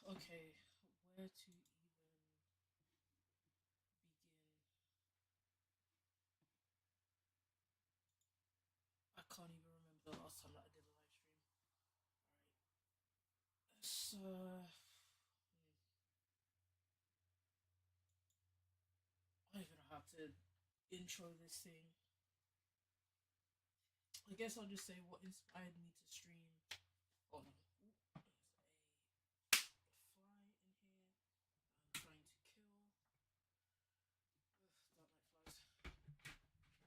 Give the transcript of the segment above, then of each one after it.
Okay, where to even begin? I can't even remember the last time that I did a live stream. Alright. So I don't even know how to intro this thing. I guess I'll just say what inspired me to stream. Oh no. Ooh, there's a fly in here that I'm trying to kill. Ugh, don't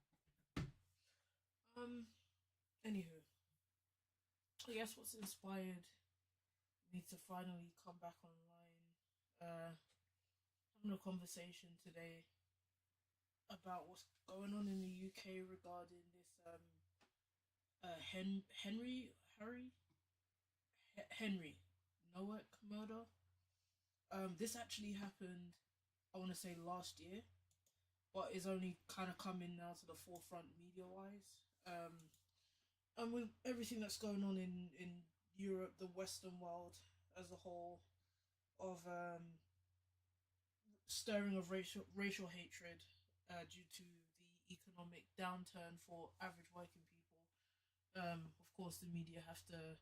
like flies. Um, Anywho, I guess what's inspired me to finally come back online. Having a conversation today about what's going on in the UK regarding this Henry Nowak murder. This actually happened, I want to say last year, but is only kind of coming now to the forefront media wise. And with everything that's going on in Europe, the Western world as a whole, of stirring of racial hatred due to the economic downturn for average working people. Of course, the media have to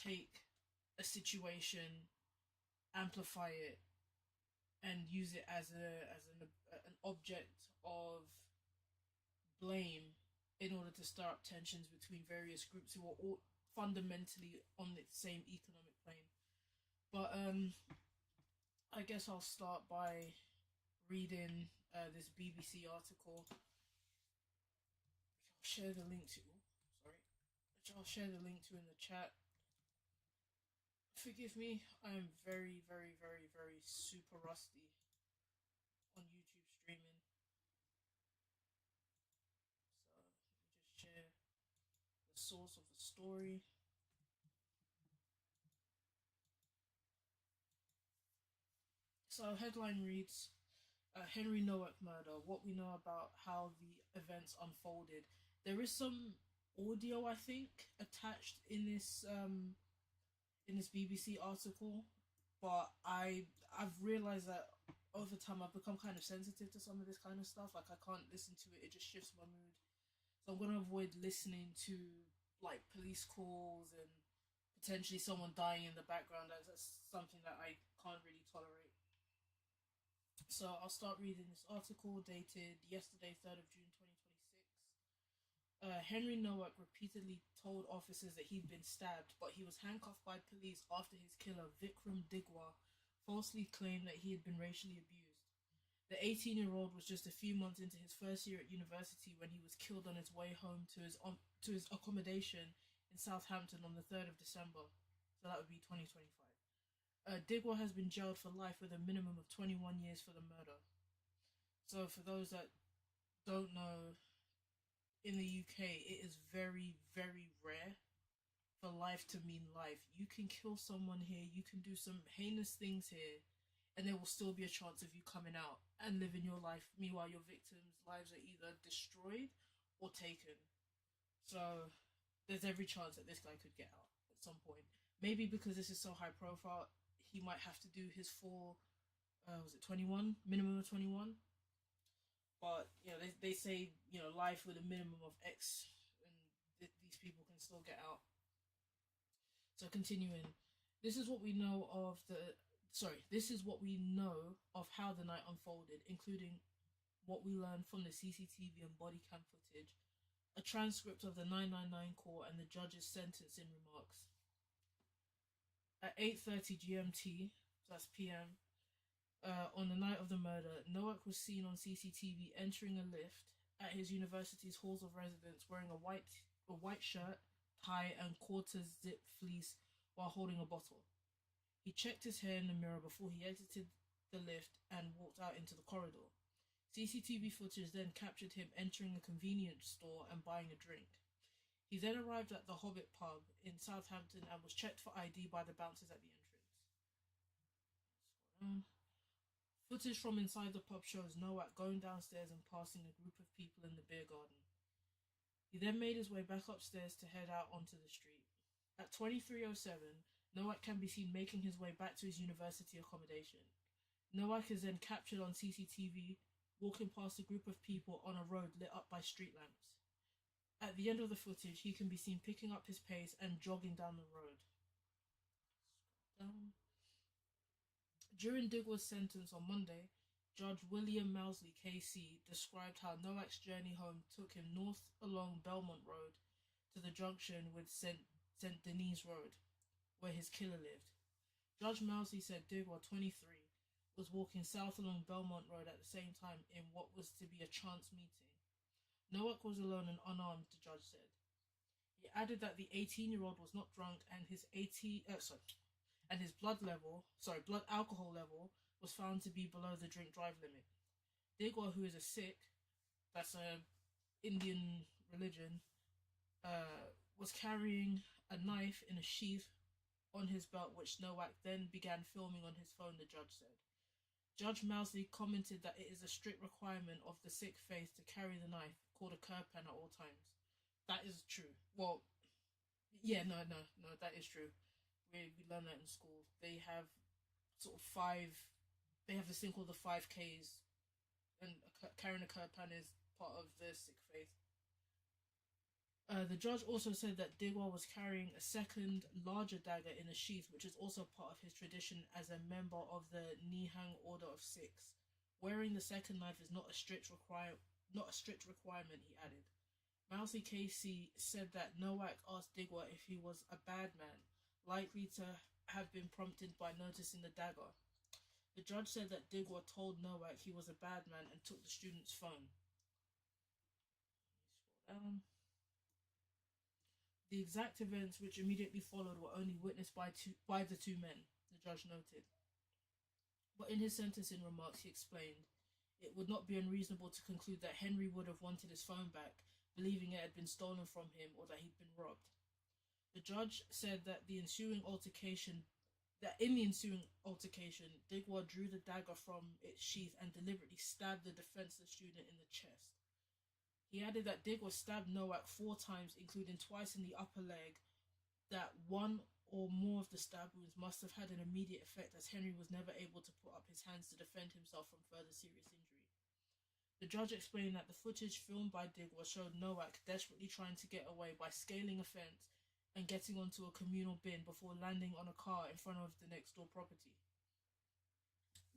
take a situation, amplify it, and use it as an object of blame in order to stir up tensions between various groups who are all fundamentally on the same economic plane. But I guess I'll start by reading this BBC article, which I'll share the link to. Sorry, which I'll share the link to in the chat. Forgive me, I am very, very, very, very super rusty on YouTube streaming. So let me just share the source of the story. So headline reads, Henry Nowak murder. What we know about how the events unfolded. There is some audio, I think, attached in this BBC article, but I've realized that over time I've become kind of sensitive to some of this kind of stuff. Like I can't listen to it; it just shifts my mood. So I'm gonna avoid listening to like police calls and potentially someone dying in the background. That's something that I can't really tolerate. So I'll start reading this article dated yesterday, 3rd of June 2026. Henry Nowak repeatedly told officers that he'd been stabbed, but he was handcuffed by police after his killer, Vikram Digwa, falsely claimed that he had been racially abused. The 18-year-old was just a few months into his first year at university when he was killed on his way home to his accommodation in Southampton on the 3rd of December. So that would be 2025. Digwa has been jailed for life with a minimum of 21 years for the murder. So for those that don't know, in the UK, it is very, very rare for life to mean life. You can kill someone here, you can do some heinous things here, and there will still be a chance of you coming out and living your life. Meanwhile, your victims' lives are either destroyed or taken. So there's every chance that this guy could get out at some point. Maybe because this is so high profile, he might have to do his full, was it 21? Minimum of 21? But, they say, life with a minimum of X, and these people can still get out. So continuing, this is what we know of the this is what we know of how the night unfolded, including what we learned from the CCTV and body cam footage, a transcript of the 999 call, and the judge's sentencing remarks. At 8:30 GMT, so that's PM, on the night of the murder, Nowak was seen on CCTV entering a lift at his university's halls of residence wearing a white shirt, tie, and quarter zip fleece while holding a bottle. He checked his hair in the mirror before he exited the lift and walked out into the corridor. CCTV footage then captured him entering a convenience store and buying a drink. He then arrived at the Hobbit pub in Southampton and was checked for ID by the bouncers at the entrance. Footage from inside the pub shows Nowak going downstairs and passing a group of people in the beer garden. He then made his way back upstairs to head out onto the street. At 23:07, Nowak can be seen making his way back to his university accommodation. Nowak is then captured on CCTV walking past a group of people on a road lit up by street lamps. At the end of the footage, he can be seen picking up his pace and jogging down the road. During Digwell's sentence on Monday, Judge William Mousley KC described how Nowak's journey home took him north along Belmont Road to the junction with St. Denis Road, where his killer lived. Judge Mousley said Digwell, 23, was walking south along Belmont Road at the same time in what was to be a chance meeting. Nowak was alone and unarmed, the judge said. He added that the 18-year-old was not drunk and his blood alcohol level was found to be below the drink drive limit. Digwell, who is a Sikh, that's a Indian religion, was carrying a knife in a sheath on his belt, which Nowak then began filming on his phone, the judge said. Judge Mousley commented that it is a strict requirement of the Sikh faith to carry the knife, called a kirpan, at all times. That is true. Well, yeah, no, that is true. We learn that in school. They have sort of they have this thing called the 5Ks, and carrying a kirpan is part of the Sikh faith. The judge also said that Digwell was carrying a second, larger dagger in a sheath, which is also part of his tradition as a member of the Nihang Order of Sikhs. Wearing the second knife is not a strict requirement, he added. Mousley KC said that Nowak asked Digwell if he was a bad man, likely to have been prompted by noticing the dagger. The judge said that Digwell told Nowak he was a bad man and took the student's phone. Scroll down. The exact events which immediately followed were only witnessed by the two men, the judge noted. But in his sentencing remarks, he explained, it would not be unreasonable to conclude that Henry would have wanted his phone back, believing it had been stolen from him or that he'd been robbed. The judge said that in the ensuing altercation, Digwell drew the dagger from its sheath and deliberately stabbed the defenseless student in the chest. He added that Digwell stabbed Nowak 4 times, including twice in the upper leg, that one or more of the stab wounds must have had an immediate effect, as Henry was never able to put up his hands to defend himself from further serious injury. The judge explained that the footage filmed by Digwell showed Nowak desperately trying to get away by scaling a fence and getting onto a communal bin before landing on a car in front of the next door property.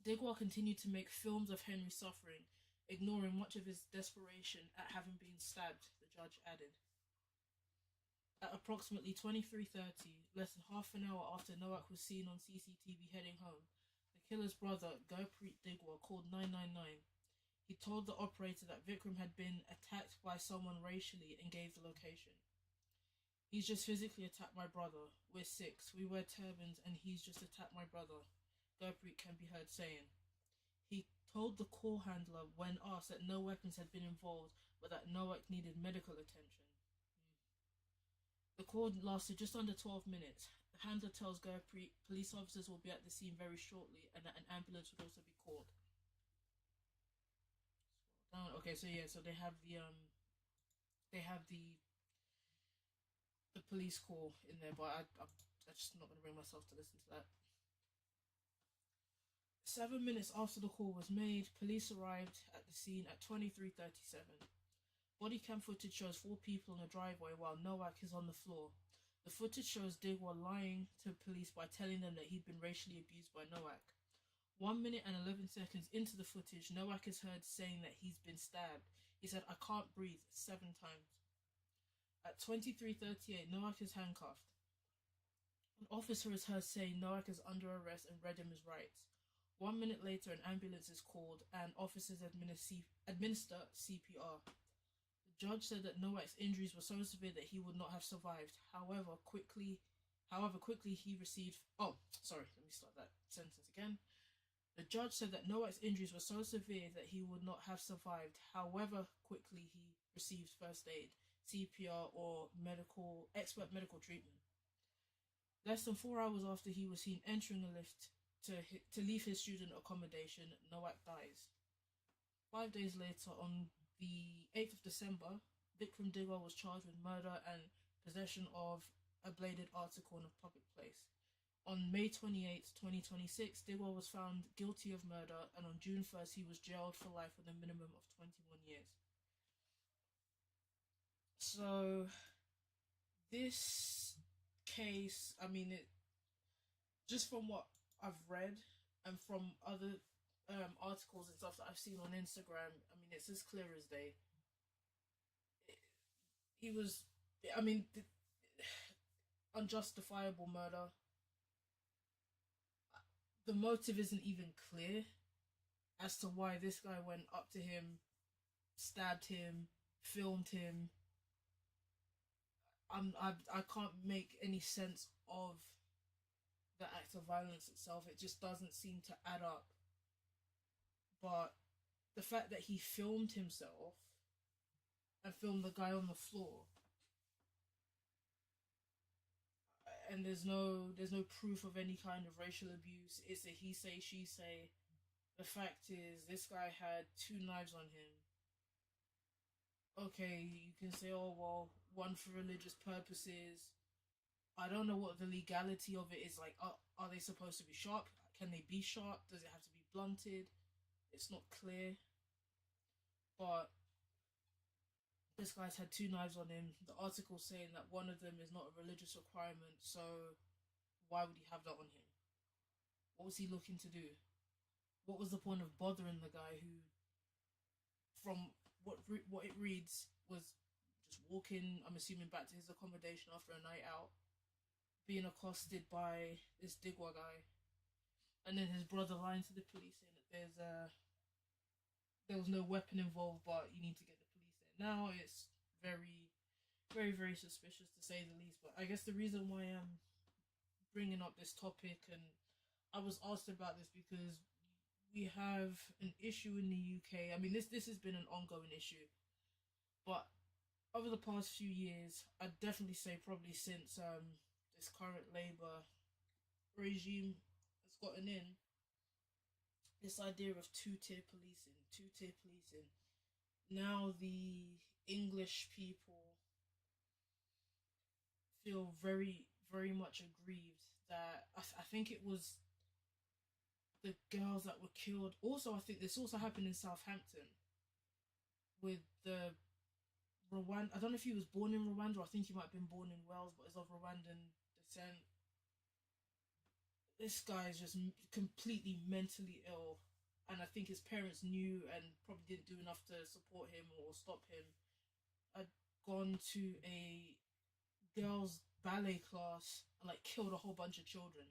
Digwell continued to make films of Henry suffering, ignoring much of his desperation at having been stabbed, the judge added. At approximately 23:30, less than half an hour after Nowak was seen on CCTV heading home, the killer's brother, Gurpreet Digwell, called 999. He told the operator that Vikram had been attacked by someone racially and gave the location. He's just physically attacked my brother. We're Sikhs. We wear turbans and he's just attacked my brother, Gurpreet can be heard saying. He told the call handler when asked that no weapons had been involved, but that Nowak needed medical attention. The call lasted just under 12 minutes. The handler tells Gurpreet police officers will be at the scene very shortly and that an ambulance would also be called. Okay, so they have the police call in there, but I'm just not gonna bring myself to listen to that. 7 minutes after the call was made, police arrived at the scene at 23:37. Body cam footage shows 4 people in a driveway while Nowak is on the floor. The footage shows Digwell lying to police by telling them that he'd been racially abused by Nowak. 1 minute and 11 seconds into the footage, Nowak is heard saying that he's been stabbed. He said, "I can't breathe," 7 times. At 23:38, Nowak is handcuffed. An officer is heard saying Nowak is under arrest and read him his rights. 1 minute later, an ambulance is called and officers administer CPR. The judge said that Nowak's injuries were so severe that he would not have survived. However, quickly he received... Oh, sorry, let me start that sentence again. The judge said that Nowak's injuries were so severe that he would not have survived. However, quickly he received first aid, CPR, or expert medical treatment. Less than 4 hours after he was seen entering a lift to leave his student accommodation, Nowak dies. 5 days later, on the 8th of December, Vikram Digwell was charged with murder and possession of a bladed article in a public place. On May 28th, 2026, Digwell was found guilty of murder, and on June 1st, he was jailed for life with a minimum of 21 years. So, this case, I mean, it just from what I've read and from other articles and stuff that I've seen on Instagram, I mean, it's as clear as day. He was, I mean, unjustifiable murder. The motive isn't even clear as to why this guy went up to him, stabbed him, filmed him. I can't make any sense of the act of violence itself. It just doesn't seem to add up. But the fact that he filmed himself and filmed the guy on the floor, and there's no proof of any kind of racial abuse. It's a he say she say. The fact is, this guy had two knives on him. Okay, you can say, oh well, one for religious purposes. I don't know what the legality of it is. Like, are they supposed to be sharp? Can they be sharp? Does it have to be blunted? It's not clear. But this guy's had two knives on him. The article saying that one of them is not a religious requirement, so why would he have that on him? What was he looking to do? What was the point of bothering the guy who, from what it reads, was just walking, I'm assuming, back to his accommodation after a night out, being accosted by this Digwa guy, and then his brother lying to the police saying that there was no weapon involved, but you need to get the police in. Now it's very, very, very suspicious to say the least. But I guess the reason why I'm bringing up this topic, and I was asked about this because we have an issue in the UK. I mean, this has been an ongoing issue, but over the past few years, I'd definitely say probably since this current Labour regime has gotten in, this idea of two-tier policing, two-tier policing. Now the English people feel very, very much aggrieved that I think it was the girls that were killed. Also, I think this also happened in Southampton with the Rwanda. I don't know if he was born in Rwanda. I think he might have been born in Wales, but is of Rwandan descent. This guy is just completely mentally ill, and I think his parents knew and probably didn't do enough to support him or stop him. I'd gone to a girls' ballet class and like killed a whole bunch of children.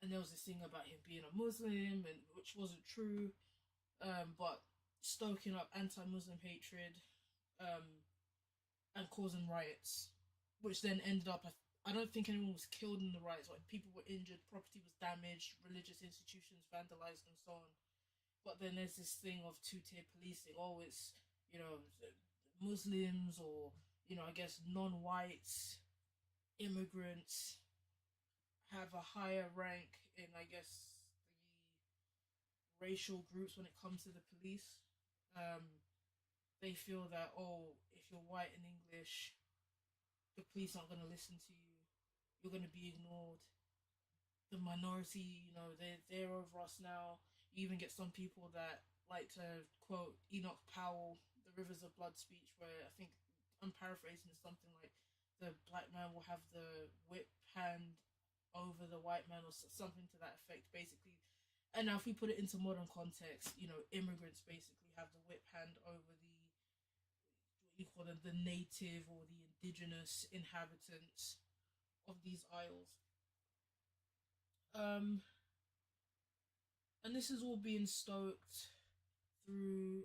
And there was this thing about him being a Muslim, and which wasn't true, but stoking up anti-Muslim hatred, and causing riots, which then ended up. I don't think anyone was killed in the riots. Like, people were injured, property was damaged, religious institutions vandalized, and so on. But then there's this thing of two-tier policing. Oh, it's, Muslims, or I guess non-whites, immigrants have a higher rank in, I guess, the racial groups when it comes to the police. They feel that, oh, if you're white and English, the police aren't going to listen to you. You're going to be ignored. The minority, they're over us now. You even get some people that like to quote Enoch Powell, the Rivers of Blood speech, where I think I'm paraphrasing something like the black man will have the whip hand over the white man, or something to that effect, basically. And now, if we put it into modern context, immigrants basically have the whip hand over what you call them, the native or the indigenous inhabitants of these isles. And this is all being stoked through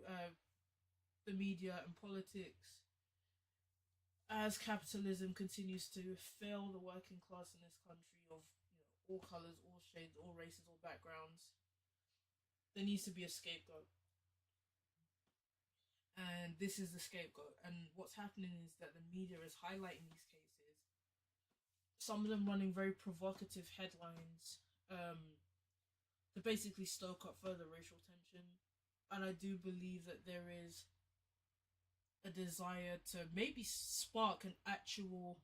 the media and politics as capitalism continues to fail the working class in this country of all colors, all shades, all races, all backgrounds. There needs to be a scapegoat, and this is the scapegoat. And what's happening is that the media is highlighting these cases, some of them running very provocative headlines, to basically stoke up further racial tension. And I do believe that there is a desire to maybe spark an actual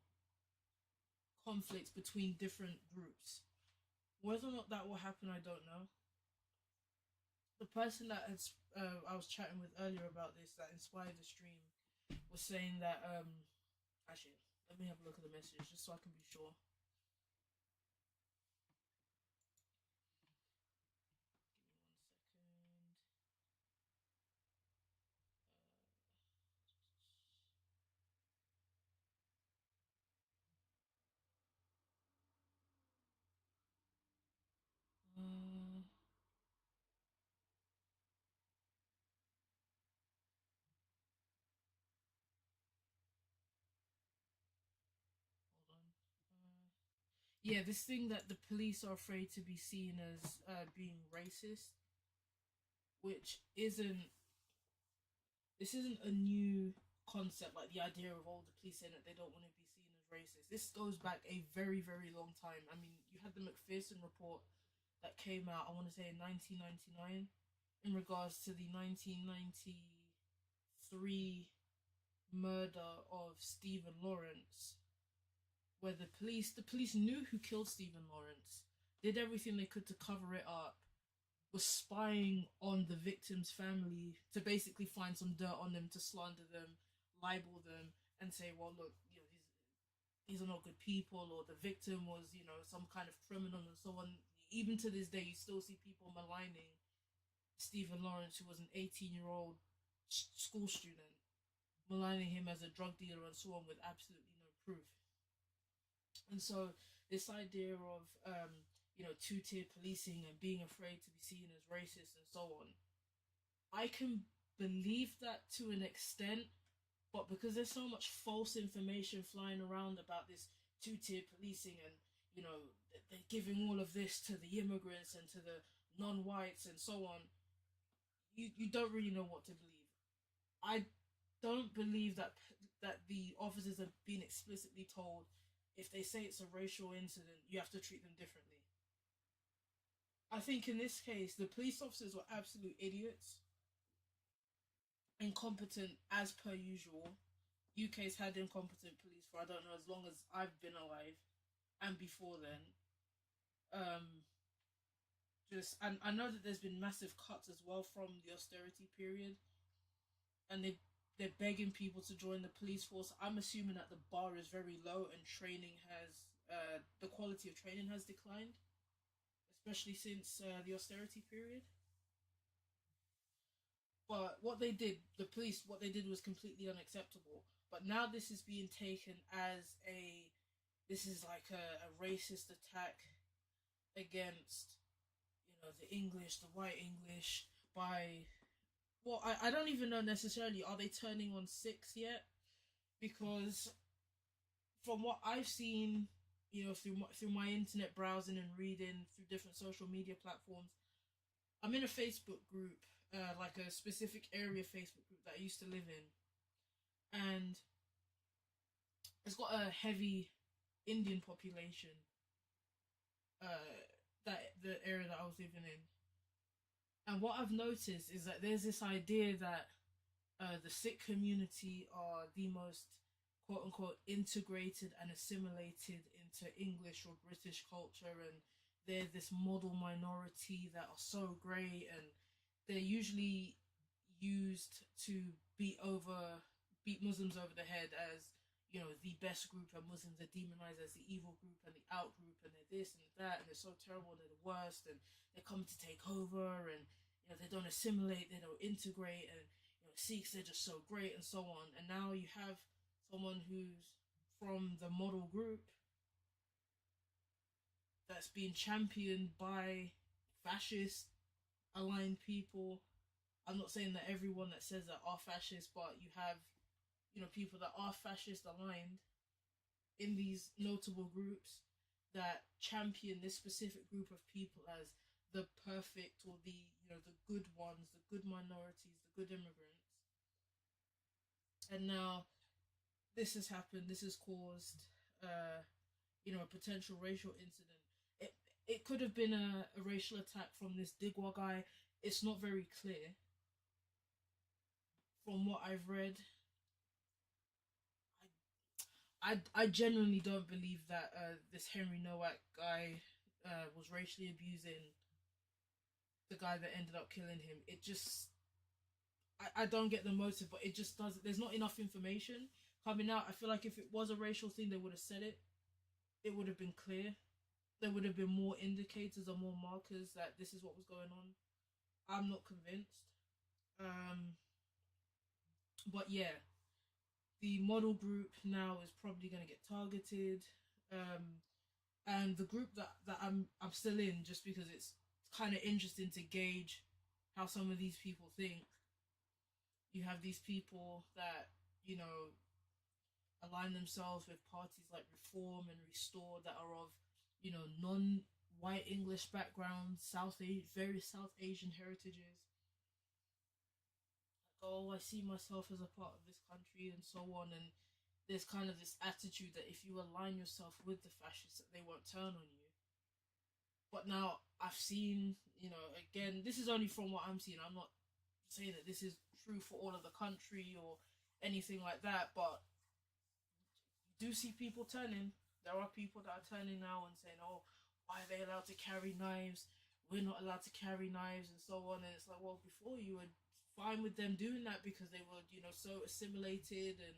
conflicts between different groups. Whether or not that will happen, I don't know. The person that I was chatting with earlier about this that inspired the stream was saying that actually, let me have a look at the message just so I can be sure. Give me 1 second. Uh, Hold on. Yeah, this thing that the police are afraid to be seen as being racist, which isn't this isn't a new concept. Like the idea of all the police saying that they don't want to be seen as racist. This goes back a very long time. I mean, you had the McPherson report that came out. I want to say in 1999 in regards to the 1993 murder of Stephen Lawrence, where the police knew who killed Stephen Lawrence, did everything they could to cover it up, was spying on the victim's family to basically find some dirt on them, to slander them, libel them, and say, well, look, these are not good people, or the victim was, some kind of criminal, and so on. Even to this day, you still see people maligning Stephen Lawrence, who was an 18-year-old school student, maligning him as a drug dealer and so on, with absolutely no proof. And so this idea of two-tier policing and being afraid to be seen as racist and so on, I can believe that to an extent, but because there's so much false information flying around about this two-tier policing, and they're giving all of this to the immigrants and to the non-whites and so on, you don't really know what to believe. I don't believe that the officers have been explicitly told, if they say it's a racial incident, you have to treat them differently. I think in this case, the police officers were absolute idiots, incompetent as per usual. UK's had incompetent police for, I don't know, as long as I've been alive, and before then. Um, and I know that there's been massive cuts as well from the austerity period, and they're begging people to join the police force. I'm assuming that the bar is very low and training has the quality of training has declined, especially since the austerity period. But what they did, the police, what they did was completely unacceptable. But now this is being taken as this is like a racist attack against, the English, the white English, by, well, I don't even know necessarily, are they turning on six yet? Because from what I've seen, through my internet browsing and reading through different social media platforms, I'm in a Facebook group, like a specific area Facebook group that I used to live in, and it's got a heavy Indian population. That the area that I was living in, and what I've noticed is that there's this idea that the Sikh community are the most quote unquote integrated and assimilated into English or British culture, and they're this model minority that are so great, and they're usually used to beat Muslims over the head as, the best group, and Muslims are demonized as the evil group and the out group, and they're this and that, and they're so terrible, they're the worst, and they're coming to take over, and they don't assimilate, they don't integrate, and Sikhs, they're just so great and so on. And now you have someone who's from the model group that's being championed by fascist aligned people. I'm not saying that everyone that says that are fascist, but you have, people that are fascist aligned in these notable groups that champion this specific group of people as the perfect, or the good ones, the good minorities, the good immigrants. And now this has happened. This has caused, a potential racial incident. It could have been a racial attack from this Digwa guy. It's not very clear. From what I've read, I genuinely don't believe that this Henry Nowak guy was racially abusing the guy that ended up killing him. It just I don't get the motive, but it just doesn't. There's not enough information coming out. I feel like if it was a racial thing, they would have said it. It would have been clear. There would have been more indicators or more markers that this is what was going on. I'm not convinced. Um, but yeah, the model group now is probably going to get targeted. Um, and the group that I'm still in, just because it's kind of interesting to gauge how some of these people think. You have these people that you know align themselves with parties like Reform and Restore that are of non-white English backgrounds, very South Asian heritages. Like, oh, I see myself as a part of this country and so on. And there's kind of this attitude that if you align yourself with the fascists, that they won't turn on you. But now I've seen, again, this is only from what I'm seeing. I'm not saying that this is true for all of the country or anything like that, but you do see people turning. There are people that are turning now and saying, "Oh, why are they allowed to carry knives? We're not allowed to carry knives," and so on. And it's like, well, before you were fine with them doing that because they were, so assimilated and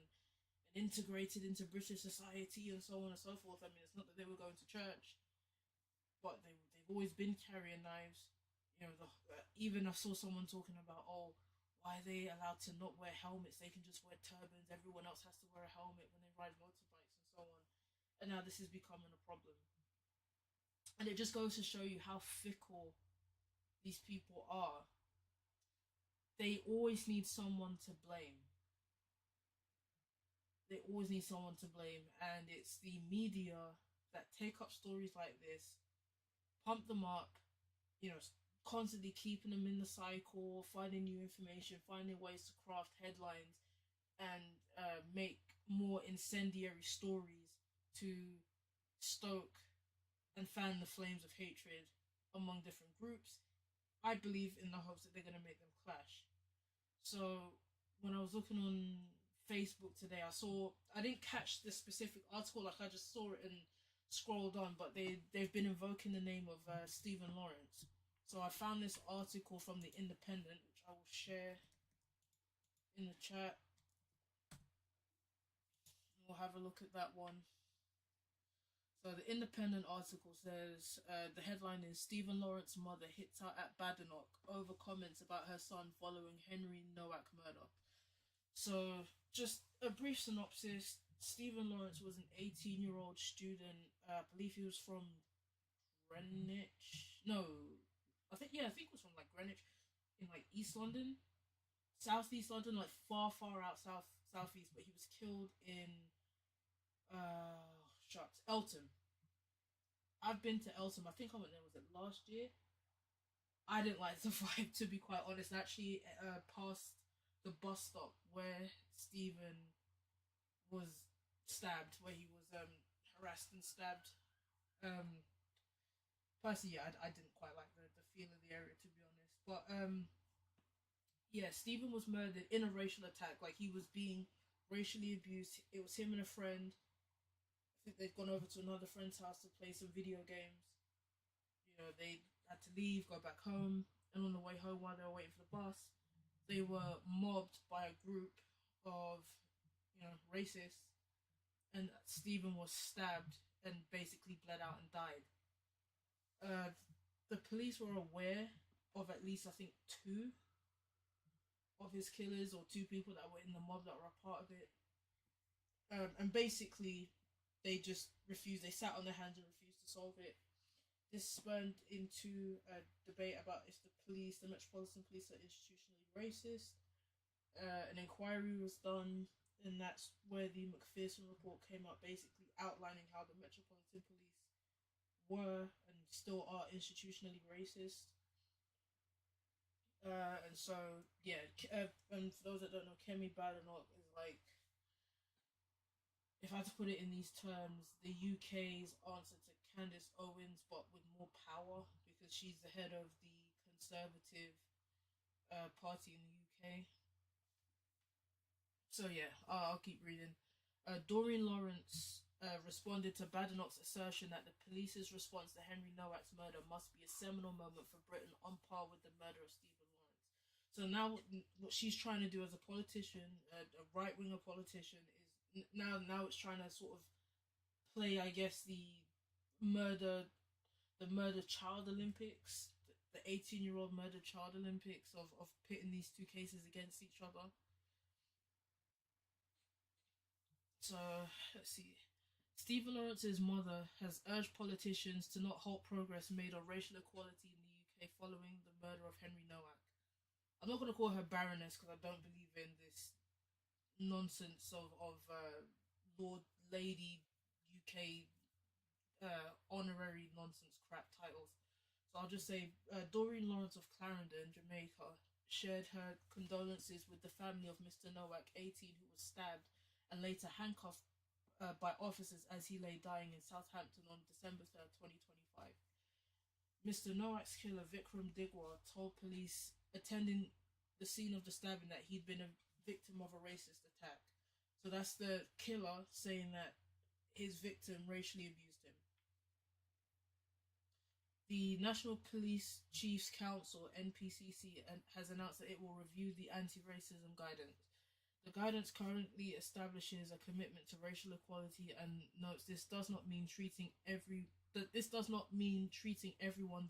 integrated into British society and so on and so forth. I mean, it's not that they were going to church, but they've always been carrying knives. Even I saw someone talking about, oh, why are they allowed to not wear helmets? They can just wear turbans. Everyone else has to wear a helmet when they ride motorbikes and so on. And now this is becoming a problem. And it just goes to show you how fickle these people are. They always need someone to blame. They always need someone to blame. And it's the media that take up stories like this, pump them up, you know, constantly keeping them in the cycle, finding new information, finding ways to craft headlines and make more incendiary stories to stoke and fan the flames of hatred among different groups. I believe in the hopes that they're going to make them clash. So when I was looking on Facebook today, I didn't catch the specific article, like I just saw it and scrolled on, but they've been invoking the name of Stephen Lawrence. So I found this article from the Independent, which I will share in the chat. We'll have a look at that one. So the Independent article says the headline is Stephen Lawrence's mother hits out at Badenoch over comments about her son following Henry Nowak murder. So just a brief synopsis. Stephen Lawrence was an 18-year-old student. I believe he was from Greenwich. No, I think it was from like Greenwich in like East London, Southeast London, like far out southeast. But he was killed in shucks, Eltham. I've been to Eltham. I think I went there. Was it last year? I didn't like the vibe, to be quite honest. I actually passed the bus stop where Stephen was stabbed, where he was harassed and stabbed. Personally, yeah, I didn't quite like the feel of the area, to be honest. But yeah, Stephen was murdered in a racial attack. Like, he was being racially abused. It was him and a friend. I think they'd gone over to another friend's house to play some video games. They had to leave, go back home, and on the way home, while they were waiting for the bus, they were mobbed by a group of, racists, and Stephen was stabbed and basically bled out and died. The police were aware of at least, I think, two of his killers, or two people that were in the mob that were a part of it. And basically, they just refused. They sat on their hands and refused to solve it. This spurned into a debate about if the Metropolitan Police, are institutionally racist. An inquiry was done, and that's where the McPherson report came up, basically outlining how the Metropolitan Police were and still are institutionally racist. And so, yeah, and for those that don't know, Kemi Badenoch is like, if I had to put it in these terms, the UK's answer to Candace Owens, but with more power, because she's the head of the Conservative party in the UK. So yeah, I'll keep reading. Doreen Lawrence responded to Badenoch's assertion that the police's response to Henry Nowak's murder must be a seminal moment for Britain on par with the murder of Stephen Lawrence. So now, what she's trying to do as a politician, a right winger politician, is now it's trying to sort of play, I guess, murder the murder child Olympics, the 18-year-old murder child Olympics of pitting these two cases against each other. So let's see. Stephen Lawrence's mother has urged politicians to not halt progress made on racial equality in the UK following the murder of Henry Nowak. I'm not going to call her Baroness because I don't believe in this nonsense of Lord Lady UK honorary nonsense crap titles. So I'll just say Doreen Lawrence of Clarendon, Jamaica, shared her condolences with the family of Mr. Nowak, 18, who was stabbed and later handcuffed by officers as he lay dying in Southampton on December 3rd, 2025. Mr. Nowak's killer, Vikram Digwar, told police attending the scene of the stabbing that he'd been a victim of a racist attack. So that's the killer saying that his victim racially abused him. The National Police Chiefs Council (NPCC) has announced that it will review the anti-racism guidance. The guidance currently establishes a commitment to racial equality and notes this does not mean treating everyone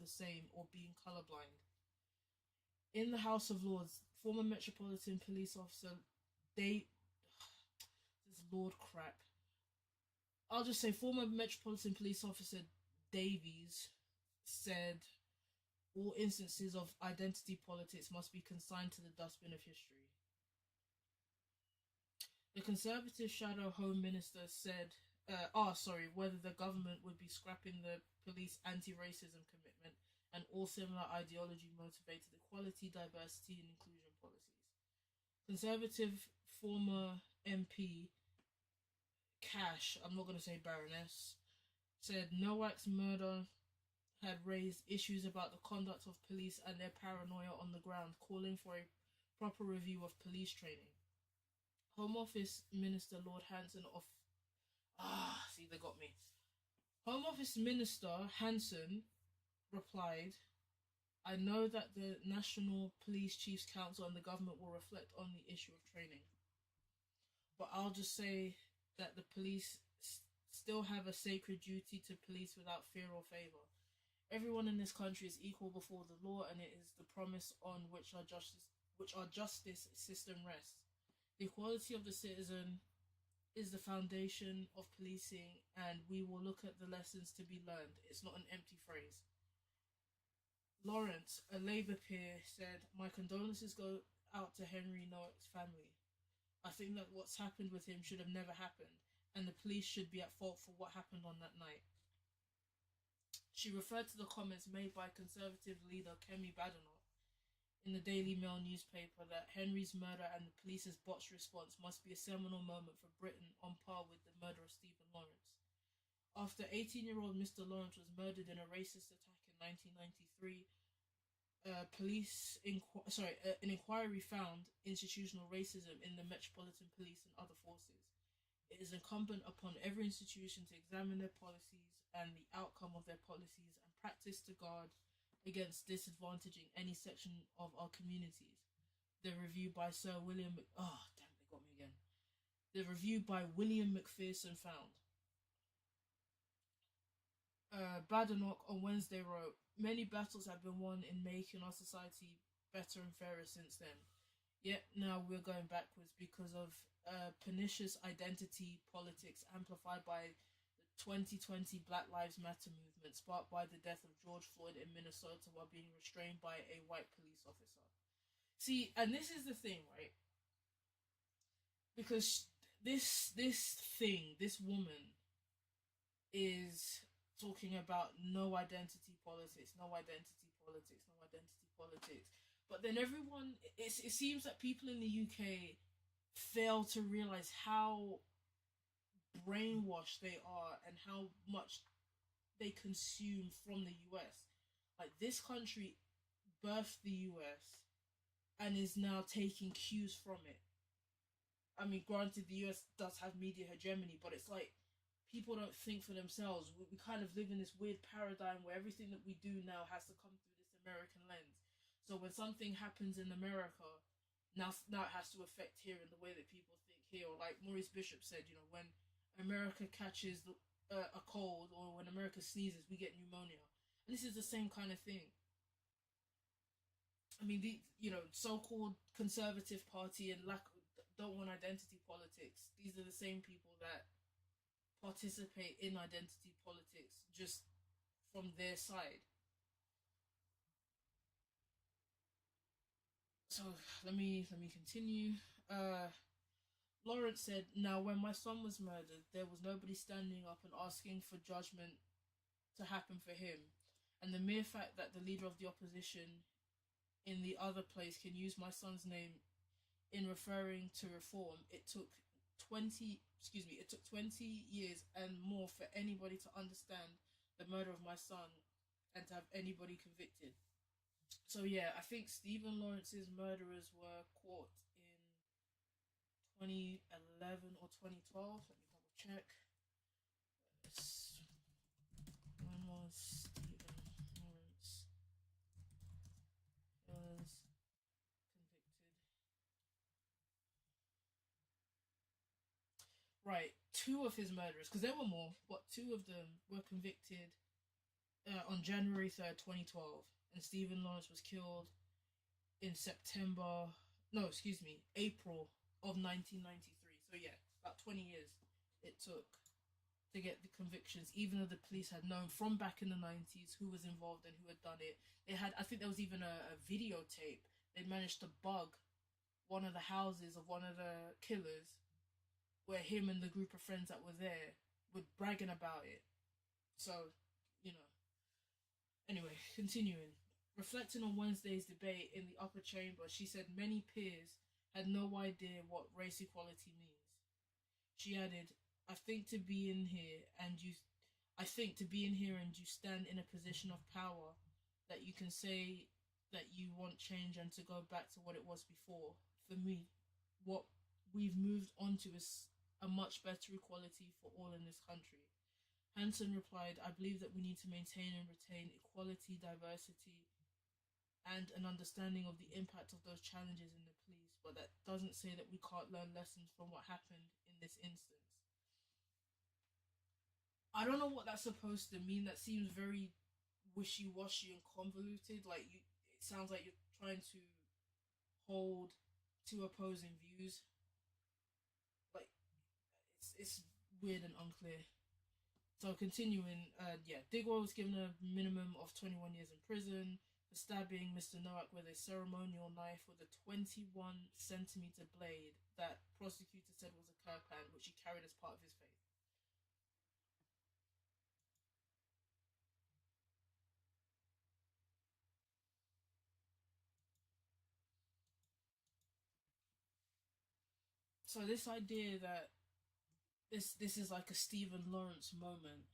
the same or being colorblind. In the House of Lords, former Metropolitan Police Officer this Lord crap. I'll just say former Metropolitan Police Officer Davies said all instances of identity politics must be consigned to the dustbin of history. The Conservative Shadow Home Minister said, whether the government would be scrapping the police anti-racism commitment and all similar ideology-motivated equality, diversity and inclusion policies. Conservative former MP Cash, I'm not going to say Baroness, said Nowak's murder had raised issues about the conduct of police and their paranoia on the ground, calling for a proper review of police training. Home Office Minister Lord Hanson they got me. Home Office Minister Hanson replied, I know that the National Police Chiefs Council and the government will reflect on the issue of training. But I'll just say that the police still have a sacred duty to police without fear or favour. Everyone in this country is equal before the law, and it is the promise on which our justice system rests. The equality of the citizen is the foundation of policing, and we will look at the lessons to be learned. It's not an empty phrase. Lawrence, a Labour peer, said, my condolences go out to Henry Nowak's family. I think that what's happened with him should have never happened, and the police should be at fault for what happened on that night. She referred to the comments made by Conservative leader Kemi Badenoch in the Daily Mail newspaper that Henry's murder and the police's botched response must be a seminal moment for Britain on par with the murder of Stephen Lawrence. After 18-year-old Mr. Lawrence was murdered in a racist attack in 1993, an inquiry found institutional racism in the Metropolitan Police and other forces. It is incumbent upon every institution to examine their policies and the outcome of their policies and practice to guard against disadvantaging any section of our communities. The review by Sir William... Oh, damn, they got me again. The review by William McPherson found. Badenoch on Wednesday wrote, many battles have been won in making our society better and fairer since then. Yet now we're going backwards because of pernicious identity politics amplified by the 2020 Black Lives Matter movement sparked by the death of George Floyd in Minnesota while being restrained by a white police officer. See, and this is the thing, right? Because this woman is talking about no identity politics. But then everyone, it seems that people in the UK fail to realize how brainwashed they are and how much they consume from the US. Like, this country birthed the US and is now taking cues from it. I mean, granted, the US does have media hegemony, but it's like people don't think for themselves. We kind of live in this weird paradigm where everything that we do now has to come through this American lens. So when something happens in America, now it has to affect here in the way that people think here. Or like Maurice Bishop said, you know, when America catches a cold or when America sneezes, we get pneumonia. And this is the same kind of thing. I mean, the so-called conservative party and lack don't want identity politics. These are the same people that participate in identity politics just from their side. So let me continue. Uh, Lawrence said, "Now, when my son was murdered, there was nobody standing up and asking for judgment to happen for him, and the mere fact that the leader of the opposition in the other place can use my son's name in referring to reform, it took 20 years and more for anybody to understand the murder of my son and to have anybody convicted." So yeah, I think Stephen Lawrence's murderers were caught in 2011 or 2012. Let me double check. When was Stephen Lawrence was convicted? Right, two of his murderers, because there were more, but two of them were convicted on January 3rd, 2012, and Stephen Lawrence was killed in September. No, excuse me, April of 1993. So yeah, about 20 years it took to get the convictions, even though the police had known from back in the 90s who was involved and who had done it. They had, I think there was even a videotape. They managed to bug one of the houses of one of the killers where him and the group of friends that were there were bragging about it. So, you know. Anyway, continuing. Reflecting on Wednesday's debate in the upper chamber, she said many peers had no idea what race equality means. She added, I think to be in here and you I think to be in here and you stand in a position of power that you can say that you want change and to go back to what it was before. For me, what we've moved on to is a much better equality for all in this country. Hanson replied, I believe that we need to maintain and retain equality, diversity, and an understanding of the impact of those challenges in the police, but that doesn't say that we can't learn lessons from what happened in this instance. I don't know what that's supposed to mean. That seems very wishy washy and convoluted. Like it sounds like you're trying to hold two opposing views. Like it's weird and unclear. So continuing, yeah, Digwell was given a minimum of 21 years in prison for stabbing Mr. Nowak with a ceremonial knife with a 21 centimeter blade that prosecutors said was a kirpan, which he carried as part of his faith. So this idea that this is like a Stephen Lawrence moment.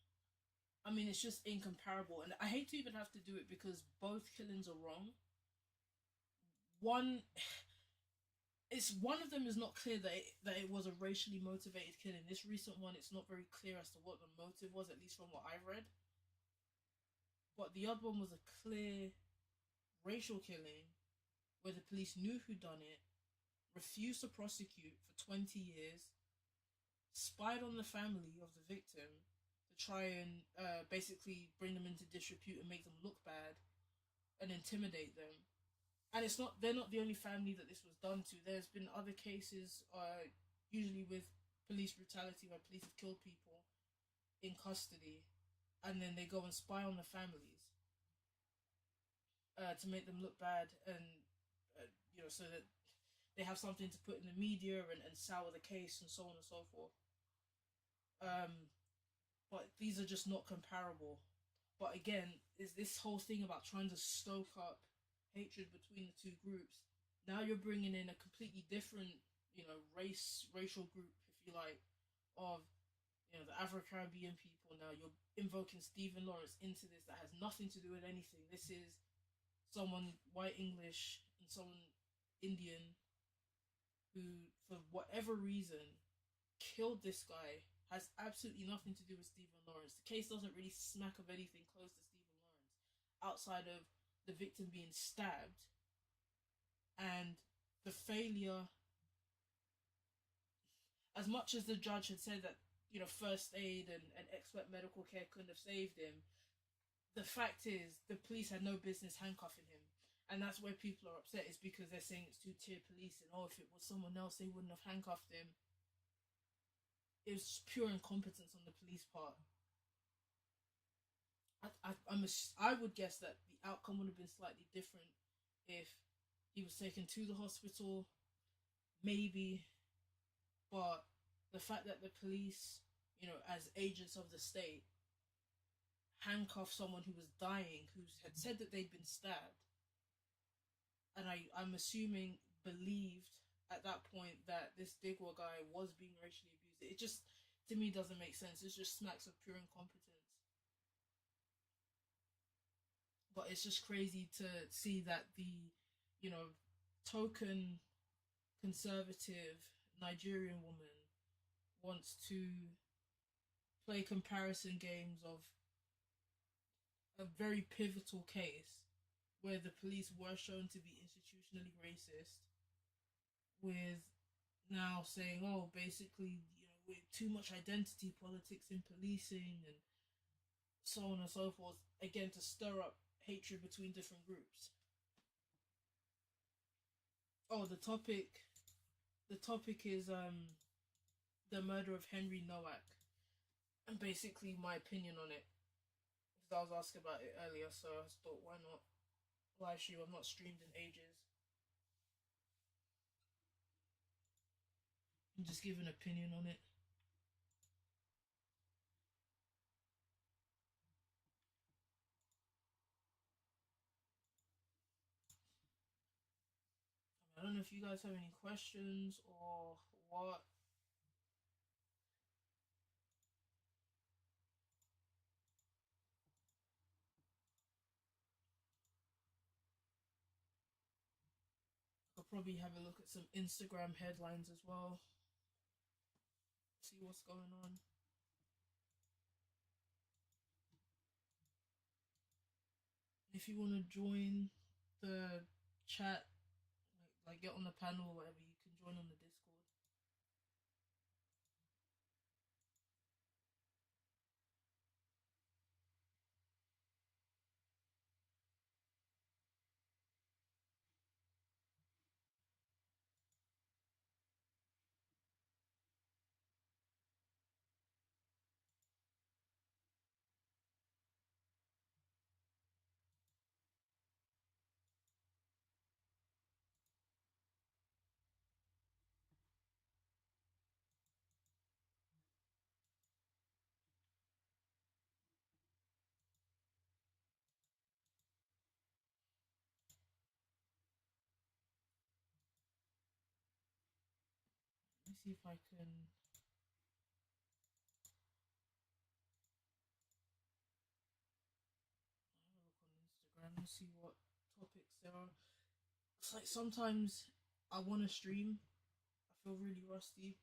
I mean, it's just incomparable, and I hate to even have to do it because both killings are wrong. One, it's one of them is not clear that it was a racially motivated killing. This recent one, it's not very clear as to what the motive was, at least from what I've read. But the other one was a clear racial killing where the police knew who done it, refused to prosecute for 20 years, spied on the family of the victim to try and basically bring them into disrepute and make them look bad and intimidate them. And they're not the only family that this was done to. There's been other cases, usually with police brutality, where police have killed people in custody, and then they go and spy on the families to make them look bad, and so that they have something to put in the media and sour the case and so on and so forth. Um, but these are just not comparable. But again, is this whole thing about trying to stoke up hatred between the two groups? Now you're bringing in a completely different, racial group, if you like, of the Afro Caribbean people. Now you're invoking Stephen Lawrence into this that has nothing to do with anything. This is someone white English and someone Indian who, for whatever reason, killed this guy has absolutely nothing to do with Stephen Lawrence. The case doesn't really smack of anything close to Stephen Lawrence outside of the victim being stabbed and the failure. As much as the judge had said that, first aid and expert medical care couldn't have saved him, the fact is the police had no business handcuffing him. And that's where people are upset, is because they're saying it's two-tier policing. Oh, if it was someone else, they wouldn't have handcuffed him. It was pure incompetence on the police part. I would guess that the outcome would have been slightly different if he was taken to the hospital, maybe, but the fact that the police, as agents of the state, handcuffed someone who was dying, who had said that they'd been stabbed, and I'm assuming believed at that point that this Digwa guy was being racially abused. It just, to me, doesn't make sense. It just smacks of pure incompetence. But it's just crazy to see that the, token conservative Nigerian woman wants to play comparison games of a very pivotal case where the police were shown to be institutionally racist, with now saying, oh, basically, with too much identity politics in policing and so on and so forth, again, to stir up hatred between different groups. Oh, the topic is the murder of Henry Nowak, and basically my opinion on it. Because I was asked about it earlier, so I just thought, why not live stream? I've not streamed in ages. And just give an opinion on it. I don't know if you guys have any questions or what. I'll probably have a look at some Instagram headlines as well. See what's going on. If you want to join the chat, like get on the panel or whatever, you can join on the Discord. Let me see if I can have a look on Instagram and see what topics there are. It's like sometimes I want to stream, I feel really rusty,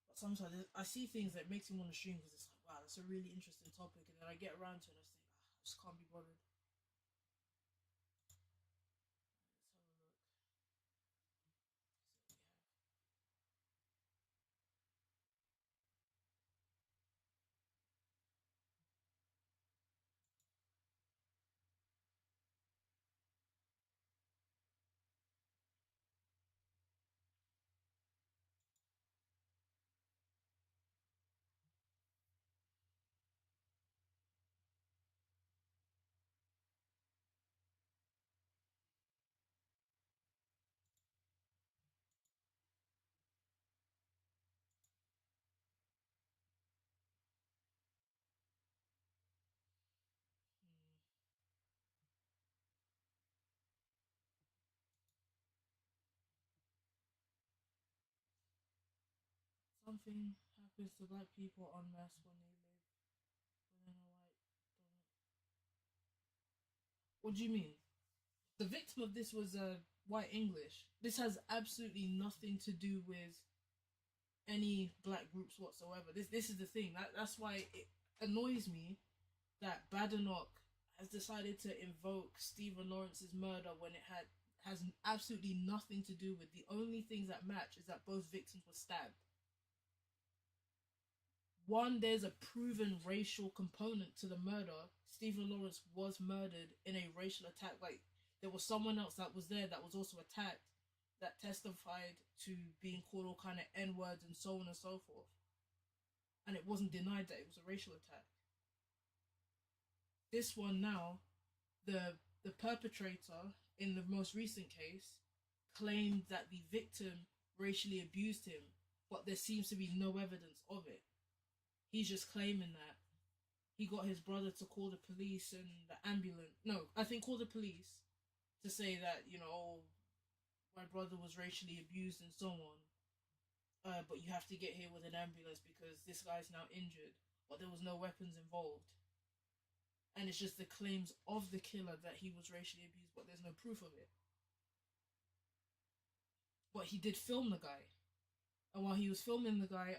but sometimes I see things that makes me want to stream because it's like, wow, that's a really interesting topic, and then I get around to it and I think, I just can't be bothered. Let's have a look. So we have something happens to black people en masse when they live within a white dominant. What do you mean? The victim of this was a white English. This has absolutely nothing to do with any black groups whatsoever. This is the thing. That's why it annoys me that Badenoch has decided to invoke Stephen Lawrence's murder when it has absolutely nothing to do with. The only things that match is that both victims were stabbed. One, there's a proven racial component to the murder. Stephen Lawrence was murdered in a racial attack. Like, there was someone else that was there that was also attacked, that testified to being called all kind of N words and so on and so forth. And it wasn't denied that it was a racial attack. This one now, the perpetrator in the most recent case claimed that the victim racially abused him, but there seems to be no evidence of it. He's just claiming that he got his brother to call the police and the ambulance. No, I think call the police to say that, you know, oh, my brother was racially abused and so on. But you have to get here with an ambulance because this guy's now injured. But there was no weapons involved. And it's just the claims of the killer that he was racially abused, but there's no proof of it. But he did film the guy. And while he was filming the guy,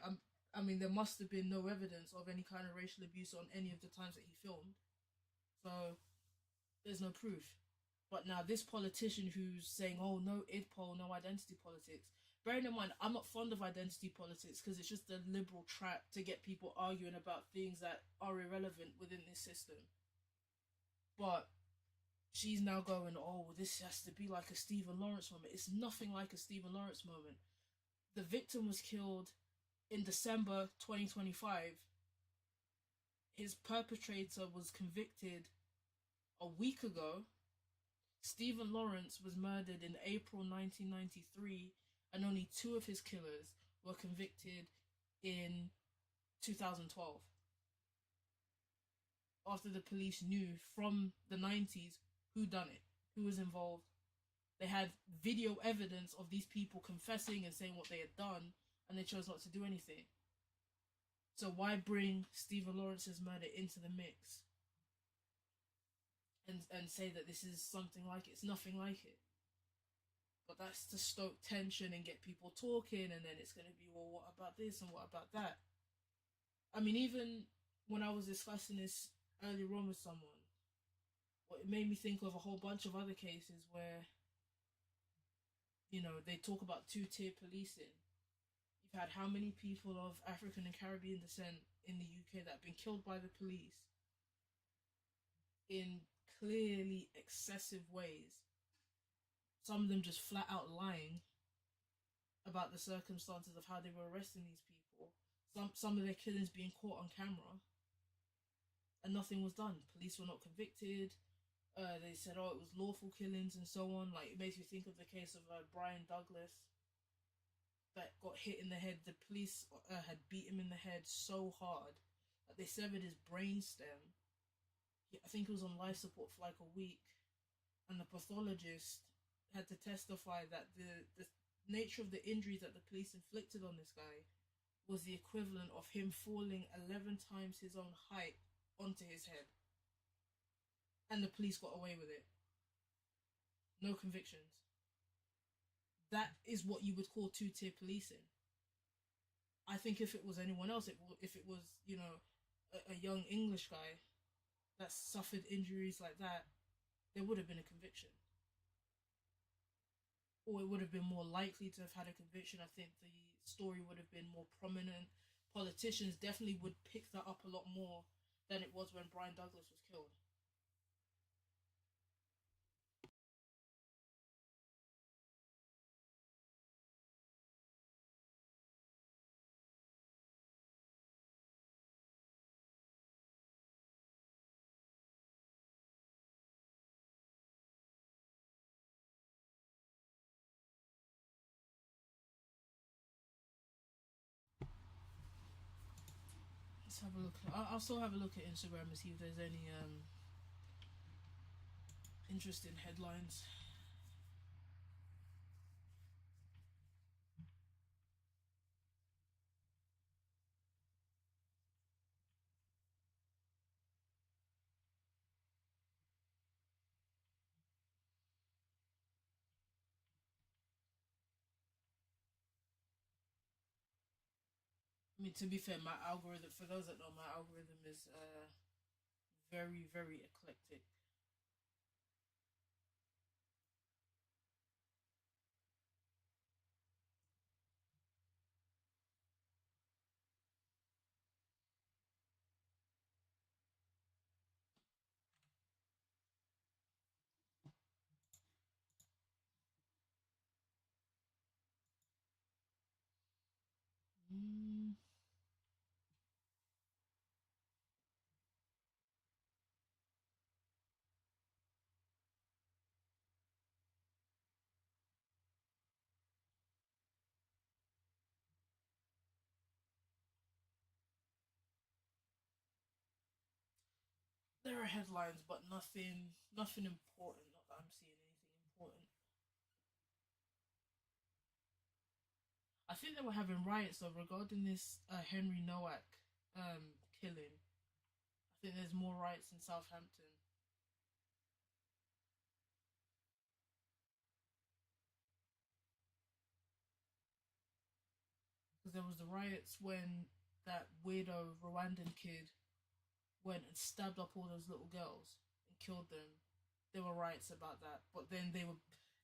I mean, there must have been no evidence of any kind of racial abuse on any of the times that he filmed. So, there's no proof. But now this politician who's saying, oh, no id poll, no identity politics. Bearing in mind, I'm not fond of identity politics because it's just a liberal trap to get people arguing about things that are irrelevant within this system. But she's now going, oh, well, this has to be like a Stephen Lawrence moment. It's nothing like a Stephen Lawrence moment. The victim was killed in December 2025. His perpetrator was convicted a week ago. Stephen Lawrence was murdered in April 1993, and only 2 of his killers were convicted in 2012. After the police knew from the 90s who done it, who was involved. They had video evidence of these people confessing and saying what they had done, and they chose not to do anything. So why bring Stephen Lawrence's murder into the mix and say that this is something like it? It's nothing like it. But that's to stoke tension and get people talking, and then it's going to be, well, what about this and what about that? I mean, even when I was discussing this earlier on with someone, it made me think of a whole bunch of other cases where, you know, they talk about two-tier policing. You've had how many people of African and Caribbean descent in the UK that have been killed by the police in clearly excessive ways. Some of them just flat out lying about the circumstances of how they were arresting these people. Some of their killings being caught on camera, and nothing was done. Police were not convicted. They said, oh, it was lawful killings and so on. Like, it makes me think of the case of Brian Douglas that got hit in the head. The police had beat him in the head so hard that they severed his brain stem. I think he was on life support for like a week, and the pathologist had to testify that the nature of the injuries that the police inflicted on this guy was the equivalent of him falling 11 times his own height onto his head. And the police got away with it. No convictions. That is what you would call two-tier policing. I think if it was anyone else, if it was, you know, a young English guy that suffered injuries like that, there would have been a conviction. Or it would have been more likely to have had a conviction. I think the story would have been more prominent. Politicians definitely would pick that up a lot more than it was when Brian Douglas was killed. Let's have a look. I'll still have a look at Instagram and see if there's any interesting headlines. mean, to be fair, my algorithm, for those that know, my algorithm is very, very eclectic. Mm, there are headlines, but nothing important. Not that I'm seeing anything important. I think they were having riots though regarding this Henry Nowak killing. I think there's more riots in Southampton because there was the riots when that weirdo Rwandan kid went and stabbed up all those little girls and killed them. There were riots about that, but then they were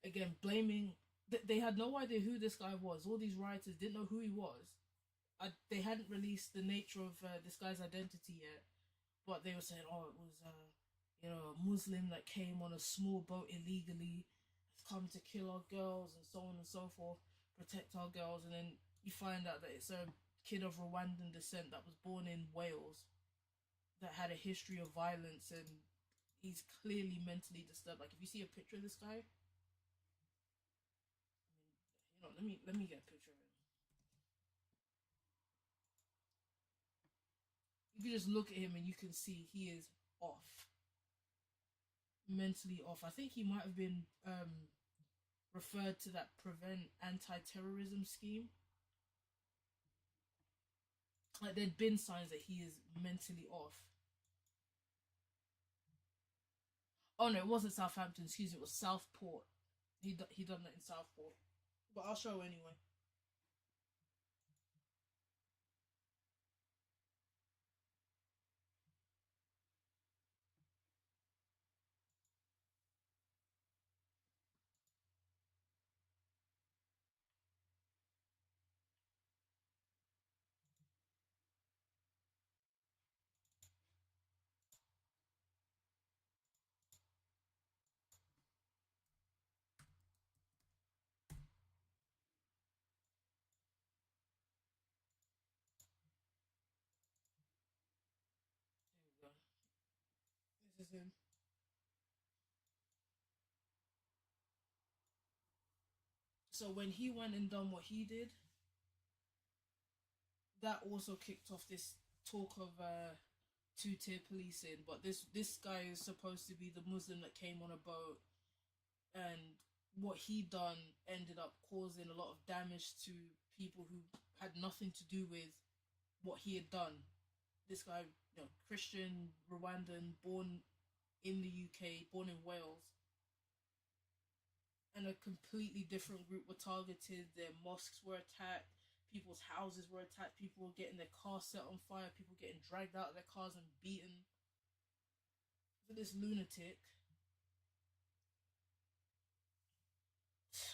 again blaming. They had no idea who this guy was. All these rioters didn't know who he was. They hadn't released the nature of this guy's identity yet, but they were saying, "Oh, it was a Muslim that came on a small boat illegally, has come to kill our girls and so on and so forth, protect our girls." And then you find out that it's a kid of Rwandan descent that was born in Wales that had a history of violence, and he's clearly mentally disturbed. Like if you see a picture of this guy, I mean, let me get a picture of him. You can just look at him and you can see he is off, mentally off. I think he might have been referred to that prevent anti-terrorism scheme. Like there'd been signs that he is mentally off. Oh no, it wasn't Southampton. Excuse me, it was Southport. He done that in Southport. But I'll show anyway. There we go. This is him. So when he went and done what he did, that also kicked off this talk of two-tier policing. But this guy is supposed to be the Muslim that came on a boat, and what he done ended up causing a lot of damage to people who had nothing to do with what he had done. This guy, Christian Rwandan, born in the UK, born in Wales, and a completely different group were targeted. Their mosques were attacked. People's houses were attacked. People were getting their cars set on fire. People getting dragged out of their cars and beaten. For this lunatic,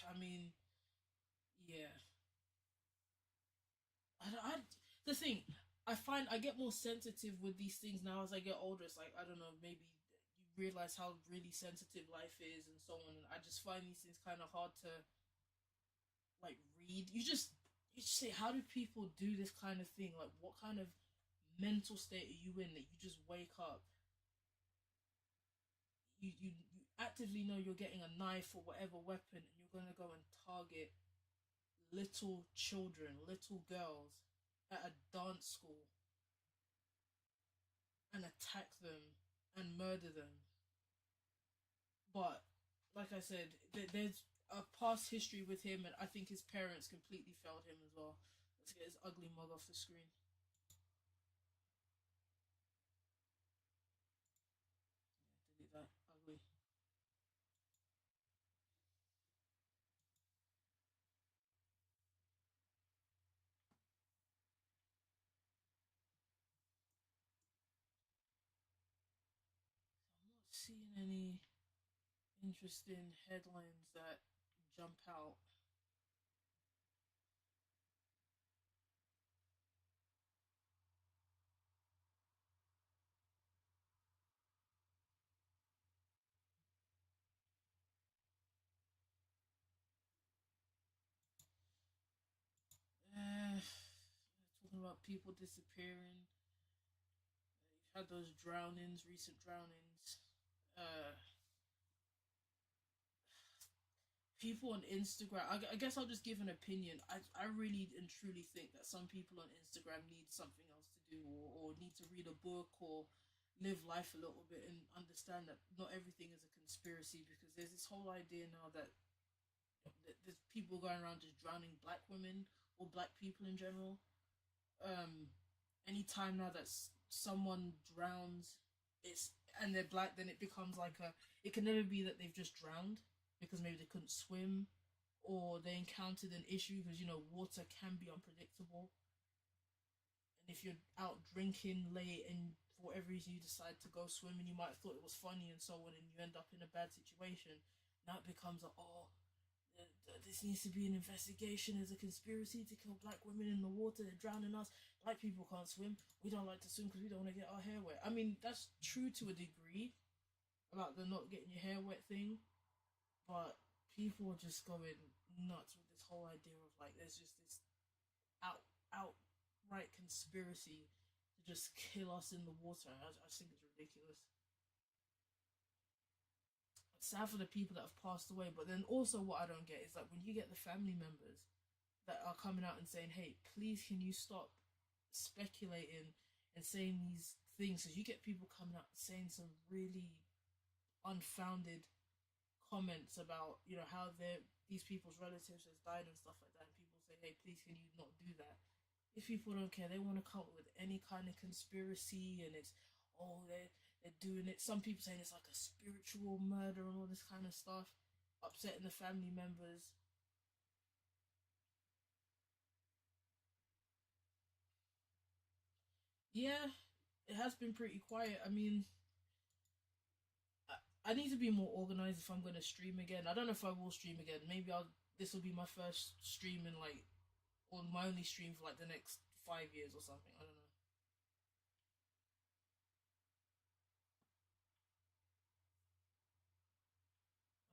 I mean, yeah. I the thing, I find I get more sensitive with these things now as I get older. It's like I don't know, maybe you realize how really sensitive life is and so on. And I just find these things kind of hard to like read. You just say, how do people do this kind of thing? Like, what kind of mental state are you in that you just wake up? You actively know you're getting a knife or whatever weapon, and you're gonna go and target little children, little girls at a dance school and attack them and murder them. But like I said, there's a past history with him, and I think his parents completely failed him as well. Let's get his ugly mug off the screen. Yeah, delete that. Ugly. seeing any interesting headlines that jump out. Uh, Talking about people disappearing. You've had those drownings, recent drownings. Uh, People on Instagram. I guess I'll just give an opinion. I really and truly think that some people on Instagram need something else to do, or need to read a book, or live life a little bit and understand that not everything is a conspiracy, because there's this whole idea now that there's people going around just drowning black women or black people in general. Um, Anytime now that someone drowns, it's and they're black, then it becomes like a. It can never be that they've just drowned because maybe they couldn't swim, or they encountered an issue, because water can be unpredictable. And if you're out drinking late and for whatever reason you decide to go swimming, you might have thought it was funny and so on, and you end up in a bad situation. Now it becomes a, oh, this needs to be an investigation. There's a conspiracy to kill black women in the water. They're drowning us. Black people can't swim. We don't like to swim because we don't want to get our hair wet. I mean, that's true to a degree about the not getting your hair wet thing, but people are just going nuts with this whole idea of like there's just this out outright conspiracy to just kill us in the water. I just think it's ridiculous. It's sad for the people that have passed away, but then also what I don't get is like when you get the family members that are coming out and saying, "Hey, please, can you stop speculating and saying these things?" Because you get people coming out saying some really unfounded comments about how these people's relatives has died and stuff like that, and people say, "Hey, please, can you not do that?" These people don't care. They want to come up with any kind of conspiracy, and it's oh they're doing it. Some people saying it's like a spiritual murder and all this kind of stuff, upsetting the family members. Yeah, it has been pretty quiet. I mean, I need to be more organized if I'm going to stream again. I don't know if I will stream again. Maybe I'll. This will be my first stream in like, or my only stream for like the next 5 years or something. I don't know.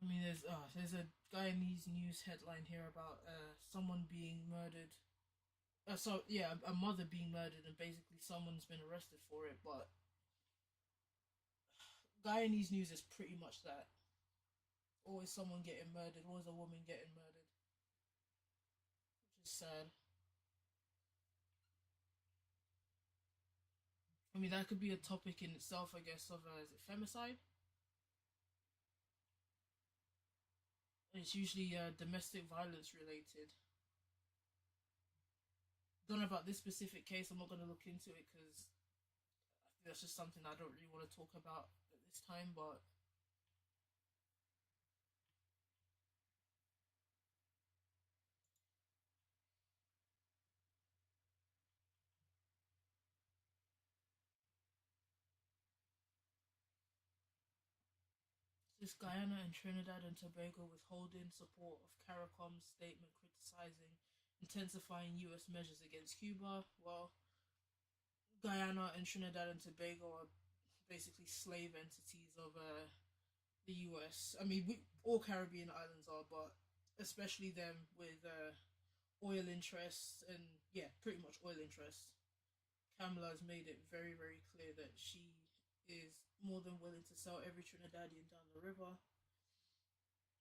I mean, there's a Guyanese news headline here about someone being murdered. So yeah, a mother being murdered, and basically someone's been arrested for it. But Guyanese news is pretty much that. Always someone getting murdered. Always a woman getting murdered, which is sad. I mean, that could be a topic in itself, I guess. Of is it femicide? It's usually domestic violence related. Don't know about this specific case. I'm not going to look into it because that's just something I don't really want to talk about at this time. But this Guyana and Trinidad and Tobago withholding support of CARICOM's statement criticizing intensifying U.S. measures against Cuba. Well, Guyana and Trinidad and Tobago are basically slave entities of the U.S. I mean, all Caribbean islands are, but especially them with oil interests and yeah, pretty much oil interests. Kamala has made it very, very clear that she is more than willing to sell every Trinidadian down the river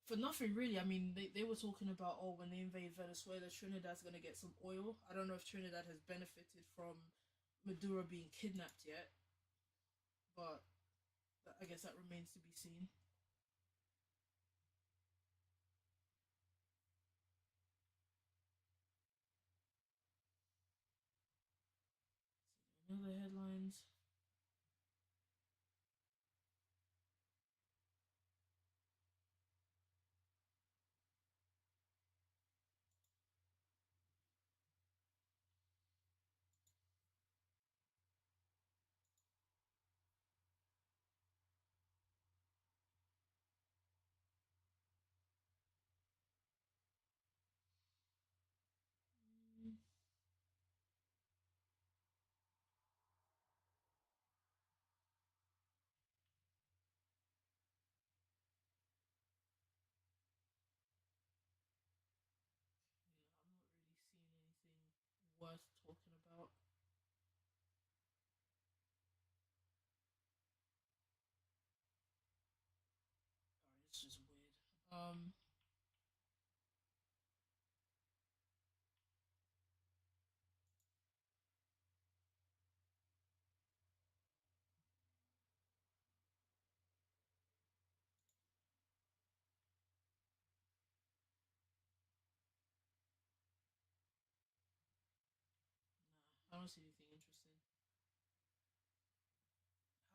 for nothing really. I mean, they were talking about, oh, when they invade Venezuela, Trinidad's gonna get some oil. I don't know if Trinidad has benefited from Maduro being kidnapped yet, but I guess that remains to be seen. Another headlines. Um, I don't see anything interesting.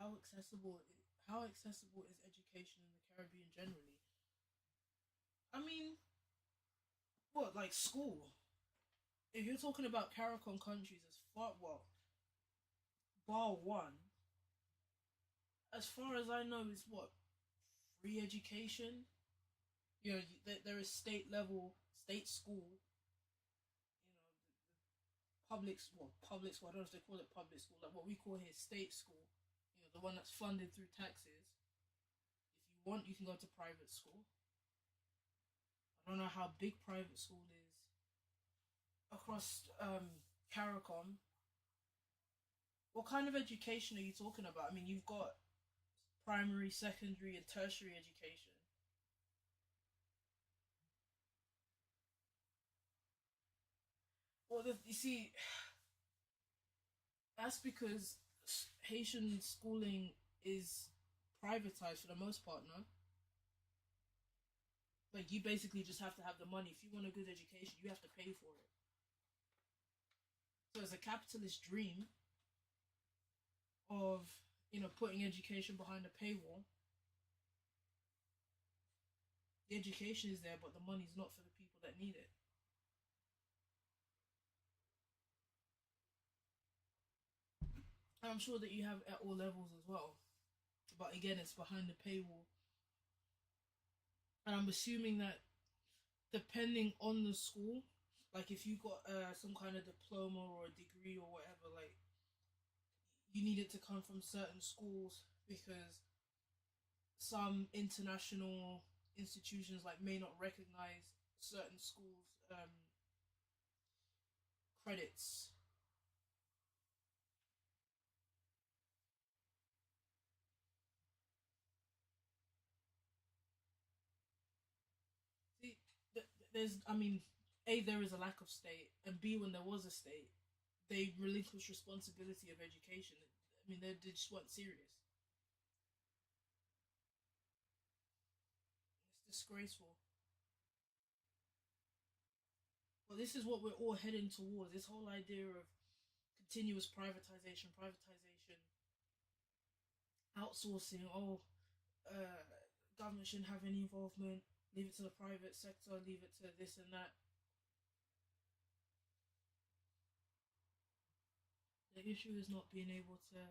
How accessible? How accessible is education in the Caribbean generally? I mean, what like school? If you're talking about CARICOM countries, as far well, bar one, as far as I know, is what free education. You know, there is state level, state school. You know, public school. I don't know if they call it public school, like what we call here state school. You know, the one that's funded through taxes. If you want, you can go to private school. I don't know how big private school is across CARICOM. What kind of education are you talking about? I mean, you've got primary, secondary, and tertiary education. Well, you see, that's because Haitian schooling is privatized for the most part, no? Like, you basically just have to have the money. If you want a good education, you have to pay for it. So, it's a capitalist dream of, putting education behind a paywall. The education is there, but the money's not for the people that need it. And I'm sure that you have at all levels as well. But again, it's behind the paywall. And I'm assuming that depending on the school, like if you got some kind of diploma or a degree or whatever, like you need it to come from certain schools because some international institutions like may not recognize certain schools credits. See, there's, I mean, a there is a lack of state, and b when there was a state, they relinquished responsibility of education. I mean, they just weren't serious. It's disgraceful. But this is what we're all heading towards. This whole idea of continuous privatization, outsourcing. Oh, uh, government shouldn't have any involvement. Leave it to the private sector. Leave it to this and that. The issue is not being able to.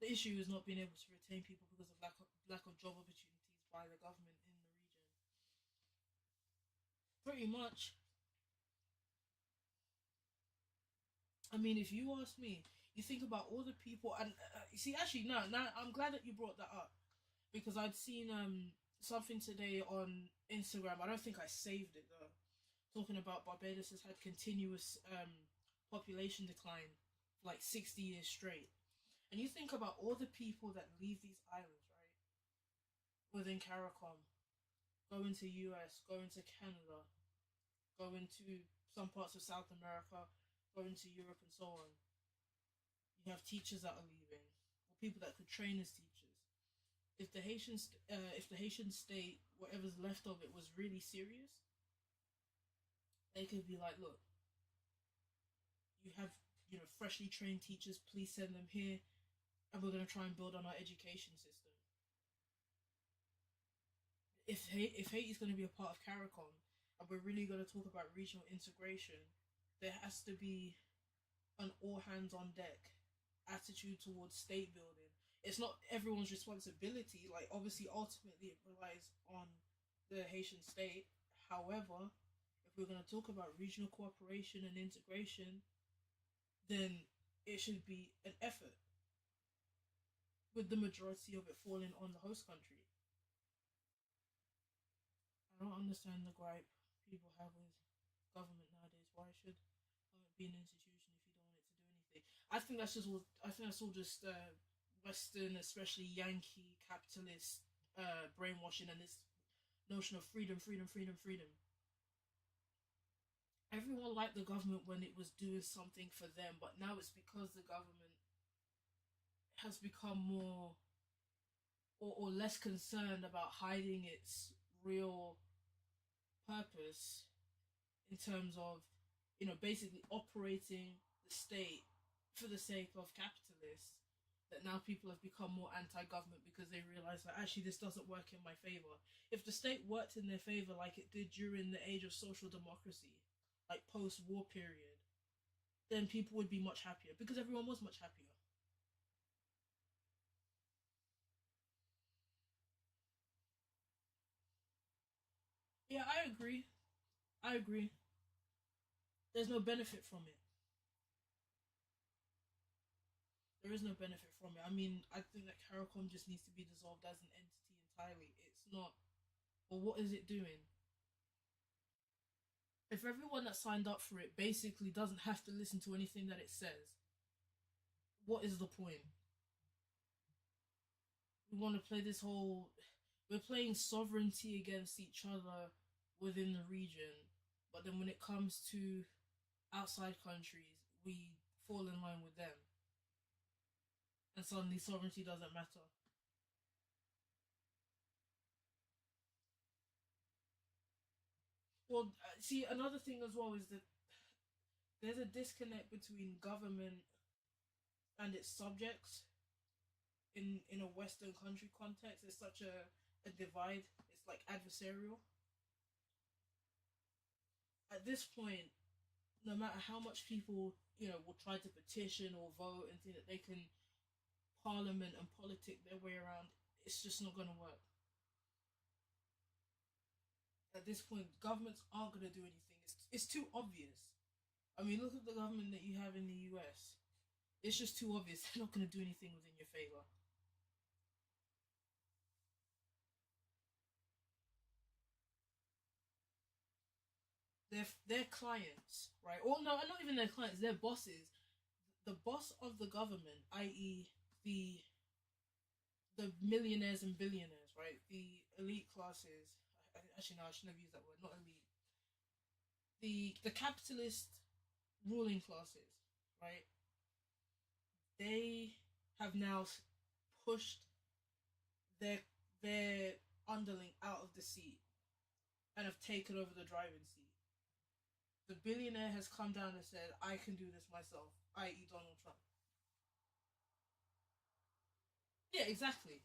The issue is not being able to retain people because of lack of job opportunities by the government in the region. Pretty much. I mean, if you ask me, you think about all the people, and you see, actually, no, now I'm glad that you brought that up because I'd seen something today on Instagram. I don't think I saved it though. Talking about Barbados has had continuous population decline for like 60 years straight. And you think about all the people that leave these islands, right? Within CARICOM, going to US, going to Canada, going to some parts of South America, going to Europe and so on. You have teachers that are leaving, or people that could train as teachers. If the Haitian state, whatever's left of it, was really serious, they could be like, look, you have freshly trained teachers. Please send them here, and we're going to try and build on our education system. If Haiti is going to be a part of CARICOM, and we're really going to talk about regional integration, there has to be an all hands on deck attitude towards state building. It's not everyone's responsibility. Like obviously, ultimately, it relies on the Haitian state. However, if we're going to talk about regional cooperation and integration, then it should be an effort with the majority of it falling on the host country. I don't understand the gripe people have with government nowadays. Why should government be an institution if you don't want it to do anything? I think that's just all. I think that's all just Western, especially Yankee capitalist brainwashing, and it's notion of freedom, freedom, freedom, freedom. Everyone liked the government when it was doing something for them, but now it's because the government has become more or less concerned about hiding its real purpose in terms of, basically operating the state for the sake of capitalists, that now people have become more anti-government because they realize that actually this doesn't work in my favor. If the state worked in their favor like it did during the age of social democracy, like post-war period, then people would be much happier because everyone was much happier. Yeah, I agree. I agree. There's no benefit from it. There is no benefit from it. I mean, I think that CARICOM just needs to be dissolved as an entity entirely. It's not. Well, what is it doing? If everyone that signed up for it basically doesn't have to listen to anything that it says, what is the point? We want to play this whole. We're playing sovereignty against each other within the region, but then when it comes to outside countries, we fall in line with them, and suddenly sovereignty doesn't matter. Well, see, another thing as well is that there's a disconnect between government and its subjects in a Western country context. It's such a divide. It's like adversarial. At this point, no matter how much people will try to petition or vote and think that they can parliament and politic their way around, it's just not going to work. At this point, governments aren't going to do anything. It's too obvious. I mean, look at the government that you have in the US. It's just too obvious. They're not going to do anything within your favor. Their clients, right? Or no, not even their clients. Their bosses. The boss of the government, i.e., the millionaires and billionaires, right? The elite classes. Actually, no, I should never use that word. Not elite. The capitalist ruling classes, right? They have now pushed their their underling out of the seat and have taken over the driving seat. The billionaire has come down and said, "I can do this myself," i.e., Donald Trump. Yeah, exactly.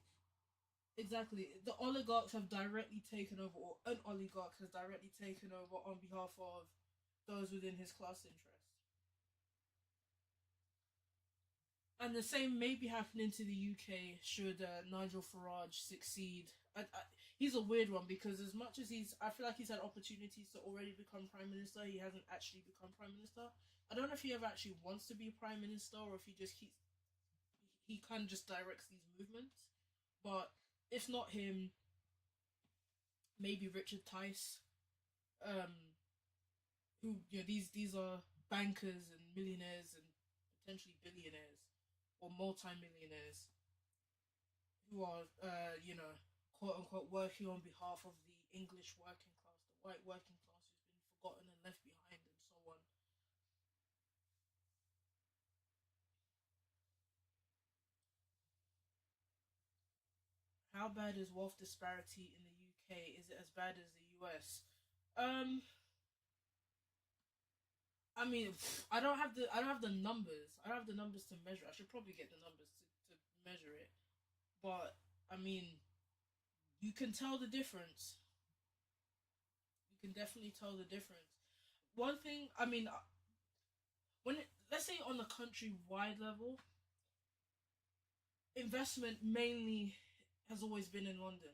Exactly. The oligarchs have directly taken over, or an oligarch has directly taken over on behalf of those within his class interest. And the same may be happening to the UK should Nigel Farage succeed. He's a weird one because as much as I feel like he's had opportunities to already become prime minister. He hasn't actually become prime minister. I don't know if he ever actually wants to be prime minister or if he just keeps he kind of just directs these movements. But if not him, maybe Richard Tice, um, who these are bankers and millionaires and potentially billionaires or multi-millionaires who are quote unquote working on behalf of the English working class, the white working class who's been forgotten and left behind, and so on. How bad is wealth disparity in the UK? Is it as bad as the US? Um, I mean, I don't have the numbers. I don't have the numbers to measure. I should probably get the numbers to measure it. But I mean, you can tell the difference. You can definitely tell the difference. One thing, I mean, let's say on the countrywide level, investment mainly has always been in London,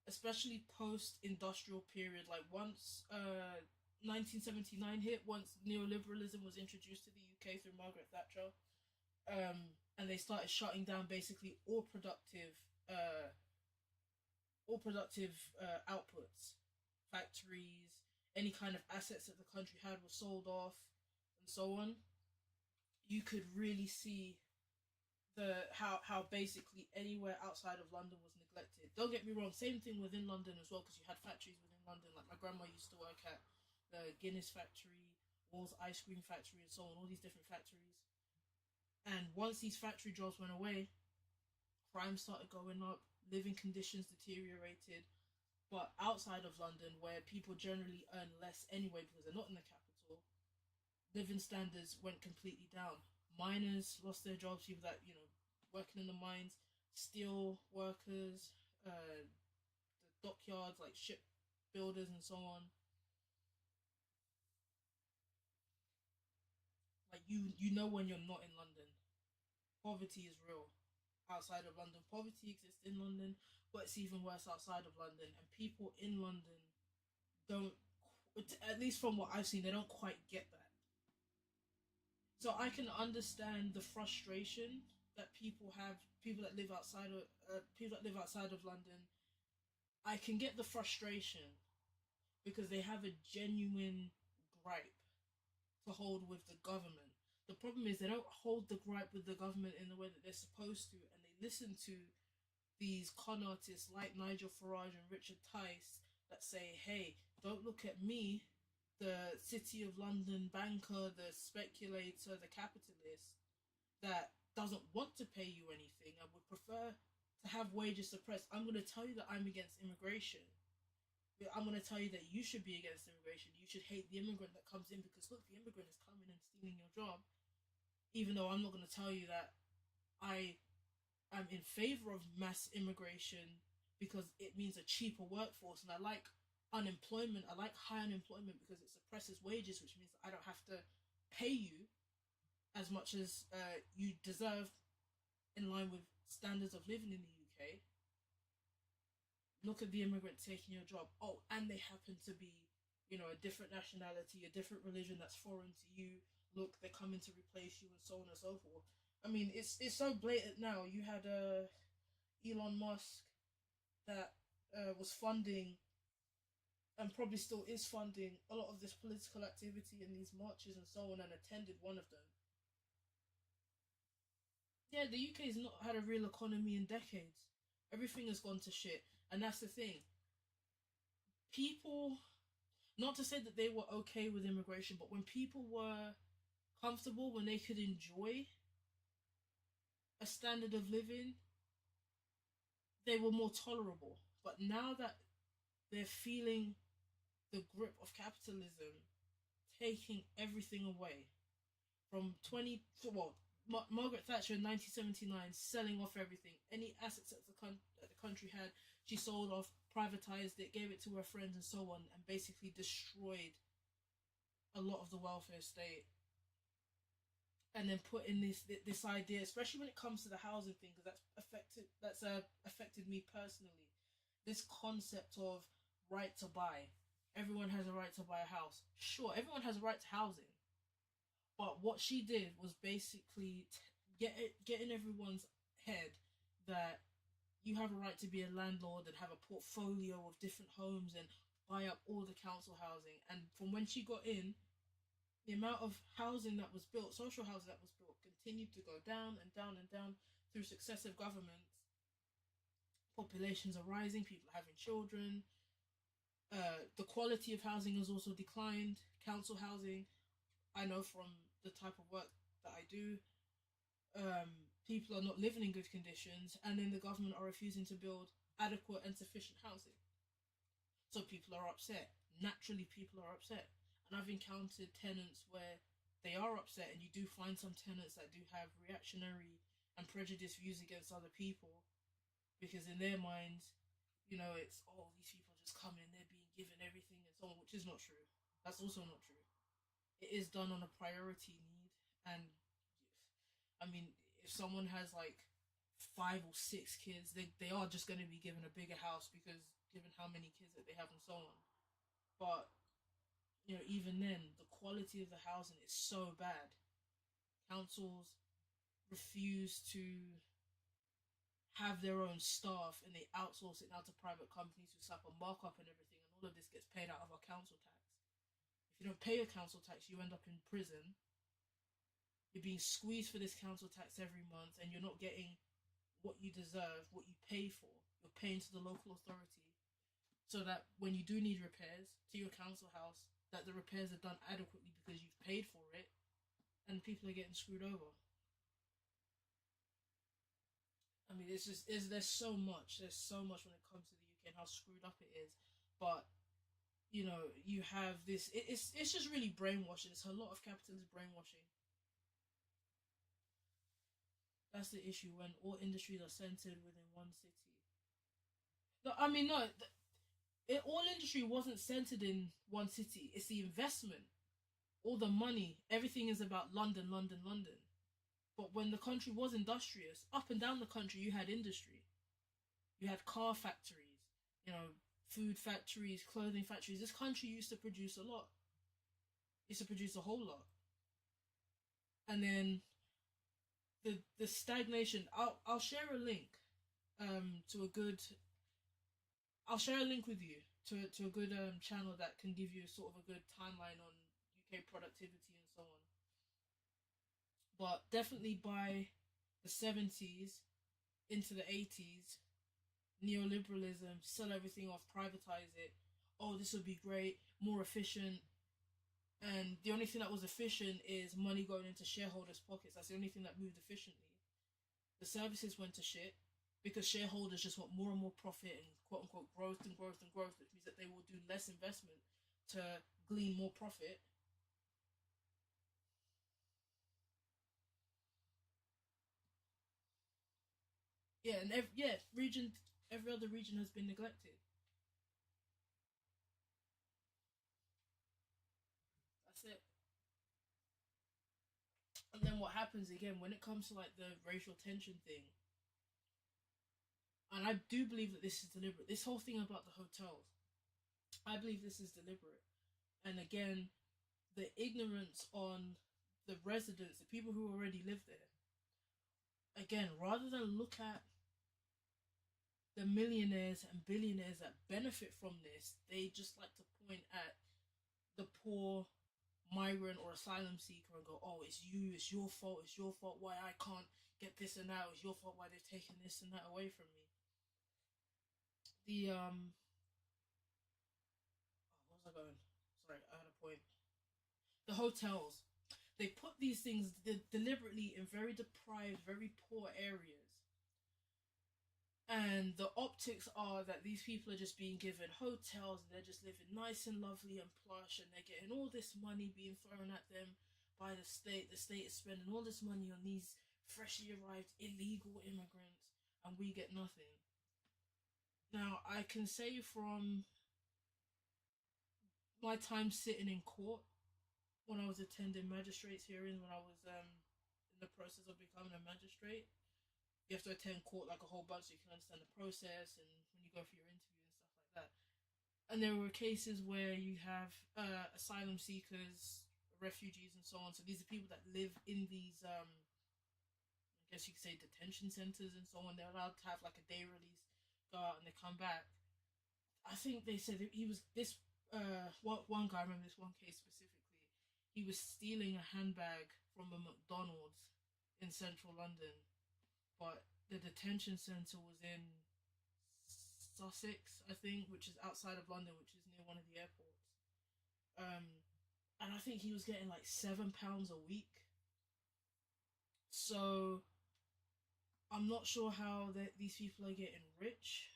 especially post-industrial period. Like once 1979 hit, once neoliberalism was introduced to the UK through Margaret Thatcher, and they started shutting down basically uh, all productive outputs, factories, any kind of assets that the country had were sold off, and so on. You could really see the how basically anywhere outside of London was neglected. collected. Don't get me wrong, same thing within London as well, because you had factories within London. Like my grandma used to work at the Guinness factory, Wall's ice cream factory, and so on. All these different factories. And once these factory jobs went away, crime started going up, living conditions deteriorated. But outside of London, where people generally earn less anyway because they're not in the capital, living standards went completely down. Miners lost their jobs, people that, working in the mines, steel workers, the dockyards, like ship builders and so on. Like you know when you're not in London, poverty is real. Outside of London, poverty exists in London, but it's even worse outside of London. And people in London don't, at least from what I've seen, they don't quite get that. So I can understand the frustration that people have, people that live outside of London. I can get the frustration because they have a genuine gripe to hold with the government. The problem is they don't hold the gripe with the government in the way that they're supposed to, and they listen to these con artists like Nigel Farage and Richard Tice that say, "Hey, don't look at me, the City of London banker, the speculator, the capitalist that doesn't want to pay you anything and would prefer to have wages suppressed. I'm going to tell you that I'm against immigration. I'm going to tell you that you should be against immigration. You should hate the immigrant that comes in because look, the immigrant is coming and stealing your job. Even though I'm not going to tell you that I am in favor of mass immigration because it means a cheaper workforce, and I like unemployment. I like high unemployment because it suppresses wages, which means that I don't have to pay you as much as you deserve in line with standards of living in the UK. Look at the immigrant taking your job. Oh, and they happen to be, a different nationality, a different religion that's foreign to you. Look, they're coming to replace you, and so on and so forth. I mean, it's so blatant now. You had Elon Musk that was funding and probably still is funding a lot of this political activity and these marches and so on, and attended one of them. Yeah, the UK has not had a real economy in decades. Everything has gone to shit, and that's the thing. People, not to say that they were okay with immigration, but when people were comfortable, when they could enjoy a standard of living, they were more tolerable. But now that they're feeling the grip of capitalism taking everything away, from 20, well, Margaret Thatcher in 1979 selling off everything, any assets that the country had, she sold off, privatized it, gave it to her friends and so on, and basically destroyed a lot of the welfare state. And then put in this idea, especially when it comes to the housing thing, because that's affected me personally. This concept of right to buy. Everyone has a right to buy a house. Sure, everyone has a right to housing. But what she did was basically get in everyone's head that you have a right to be a landlord and have a portfolio of different homes and buy up all the council housing. And from when she got in, the amount of housing that was built, social housing that was built, continued to go down and down and down through successive governments. Populations are rising, people are having children. The quality of housing has also declined. Council housing, I know from the type of work that I do, people are not living in good conditions, and then the government are refusing to build adequate and sufficient housing. So people are upset. Naturally, people are upset. And I've encountered tenants where they are upset, and you do find some tenants that do have reactionary and prejudiced views against other people, because in their minds, it's, oh, these people just come in, they're being given everything and so on, which is not true. That's also not true. It is done on a priority need, and I mean, if someone has like 5 or 6 kids, they are just going to be given a bigger house because given how many kids that they have and so on. But even then, the quality of the housing is so bad. Councils refuse to have their own staff, and they outsource it now to private companies who slap a markup and everything, and all of this gets paid out of our council tax. If you don't pay your council tax, you end up in prison. You're being squeezed for this council tax every month, and you're not getting what you deserve, what you pay for. you're paying to the local authority, so that when you do need repairs to your council house, that the repairs are done adequately because you've paid for it, and people are getting screwed over. I mean, it's just is there's so much when it comes to the UK and how screwed up it is, but you have this. It's just really brainwashing. It's a lot of capitalist brainwashing. That's the issue when all industries are centered within one city. No, I mean no. All industry wasn't centered in one city. It's the investment, all the money. Everything is about London, London, London. But when the country was industrious, up and down the country, you had industry. You had car factories, you know, food factories, clothing factories. This country used to produce a lot. Used to produce a whole lot. And then the stagnation. I'll share a link to a good. I'll share a link with you to a good channel that can give you sort of a good timeline on UK productivity and so on. But definitely by the 70s into the 80s, neoliberalism, sell everything off, privatize it. Oh, this would be great, more efficient. And the only thing that was efficient is money going into shareholders' pockets. That's the only thing that moved efficiently. The services went to shit because shareholders just want more and more profit and quote unquote growth and growth and growth, which means that they will do less investment to glean more profit. Yeah, and every other region has been neglected. That's it. And then what happens again when it comes to like the racial tension thing, and I do believe that this is deliberate. This whole thing about the hotels, I believe this is deliberate. And again, the ignorance on the residents, the people who already live there. Again, rather than look at the millionaires and billionaires that benefit from this, they just like to point at the poor migrant or asylum seeker and go, "Oh, it's you, it's your fault, it's your fault. Why I can't get this and that? It's your fault. Why they've taken this and that away from me." The what was I going? Sorry, I had a point. The hotels, they put these things deliberately in very deprived, very poor areas. And the optics are that these people are just being given hotels and they're just living nice and lovely and plush and they're getting all this money being thrown at them by the state. The state is spending all this money on these freshly arrived illegal immigrants and we get nothing. Now, I can say from my time sitting in court when I was attending magistrates hearings, when I was in the process of becoming a magistrate, you have to attend court like a whole bunch so you can understand the process and when you go for your interview and stuff like that. And there were cases where you have asylum seekers, refugees, and so on. So these are people that live in these, I guess you could say, detention centers and so on. They're allowed to have like a day release, go out and they come back. I think they said that he was this. One guy, I remember this one case specifically. He was stealing a handbag from a McDonald's in central London, but the detention center was in Sussex, I think, which is outside of London, which is near one of the airports. Um, and I think he was getting like £7 a week. So I'm not sure how these people are getting rich.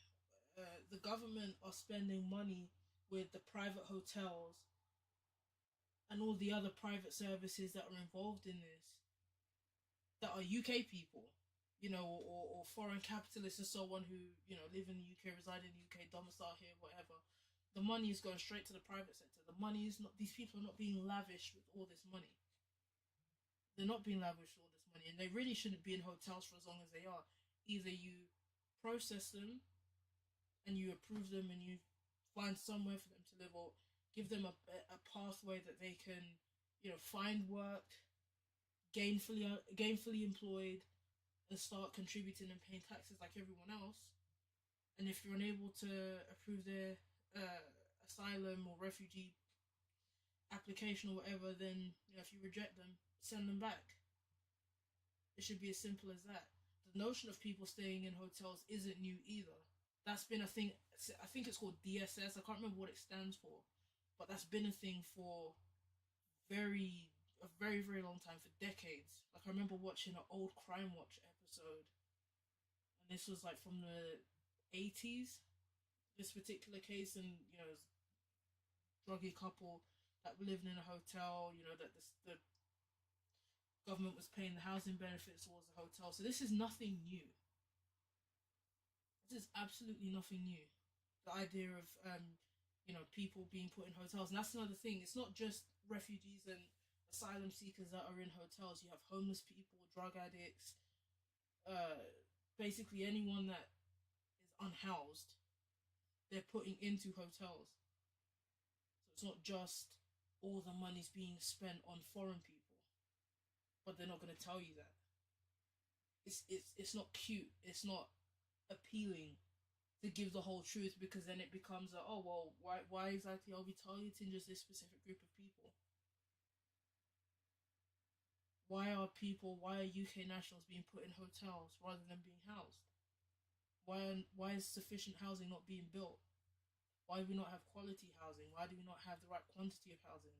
The government are spending money with the private hotels and all the other private services that are involved in this that are UK people, or foreign capitalists and so on who, live in the UK, reside in the UK, domicile here, whatever. The money is going straight to the private sector. The money is not, these people are not being lavished with all this money. They're not being lavished with all this money, and they really shouldn't be in hotels for as long as they are. Either you process them and you approve them and you find somewhere for them to live, or give them a pathway that they can, find work, gainfully employed, and start contributing and paying taxes like everyone else. And if you're unable to approve their asylum or refugee application or whatever, then if you reject them, send them back. It should be as simple as that. The notion of people staying in hotels isn't new either. That's been a thing. I think it's called DSS. I can't remember what it stands for, but that's been a thing for very a very long time, for decades. Like I remember watching an old Crime Watch episode, and this was like from the 80s. This particular case, and druggy couple that were living in a hotel. That the government was paying the housing benefits towards the hotel. So this is nothing new. This is absolutely nothing new. The idea of people being put in hotels, and that's another thing. It's not just refugees and asylum seekers that are in hotels. You have homeless people, drug addicts, uh, basically anyone that is unhoused. They're putting into hotels. So it's not just all the money's being spent on foreign people, but they're not going to tell you that. It's not cute. It's not appealing to give the whole truth, because then it becomes a, oh well, why exactly are we targeting just this specific group of people? Why are UK nationals being put in hotels rather than being housed? Why is sufficient housing not being built? Why do we not have quality housing? Why do we not have the right quantity of housing?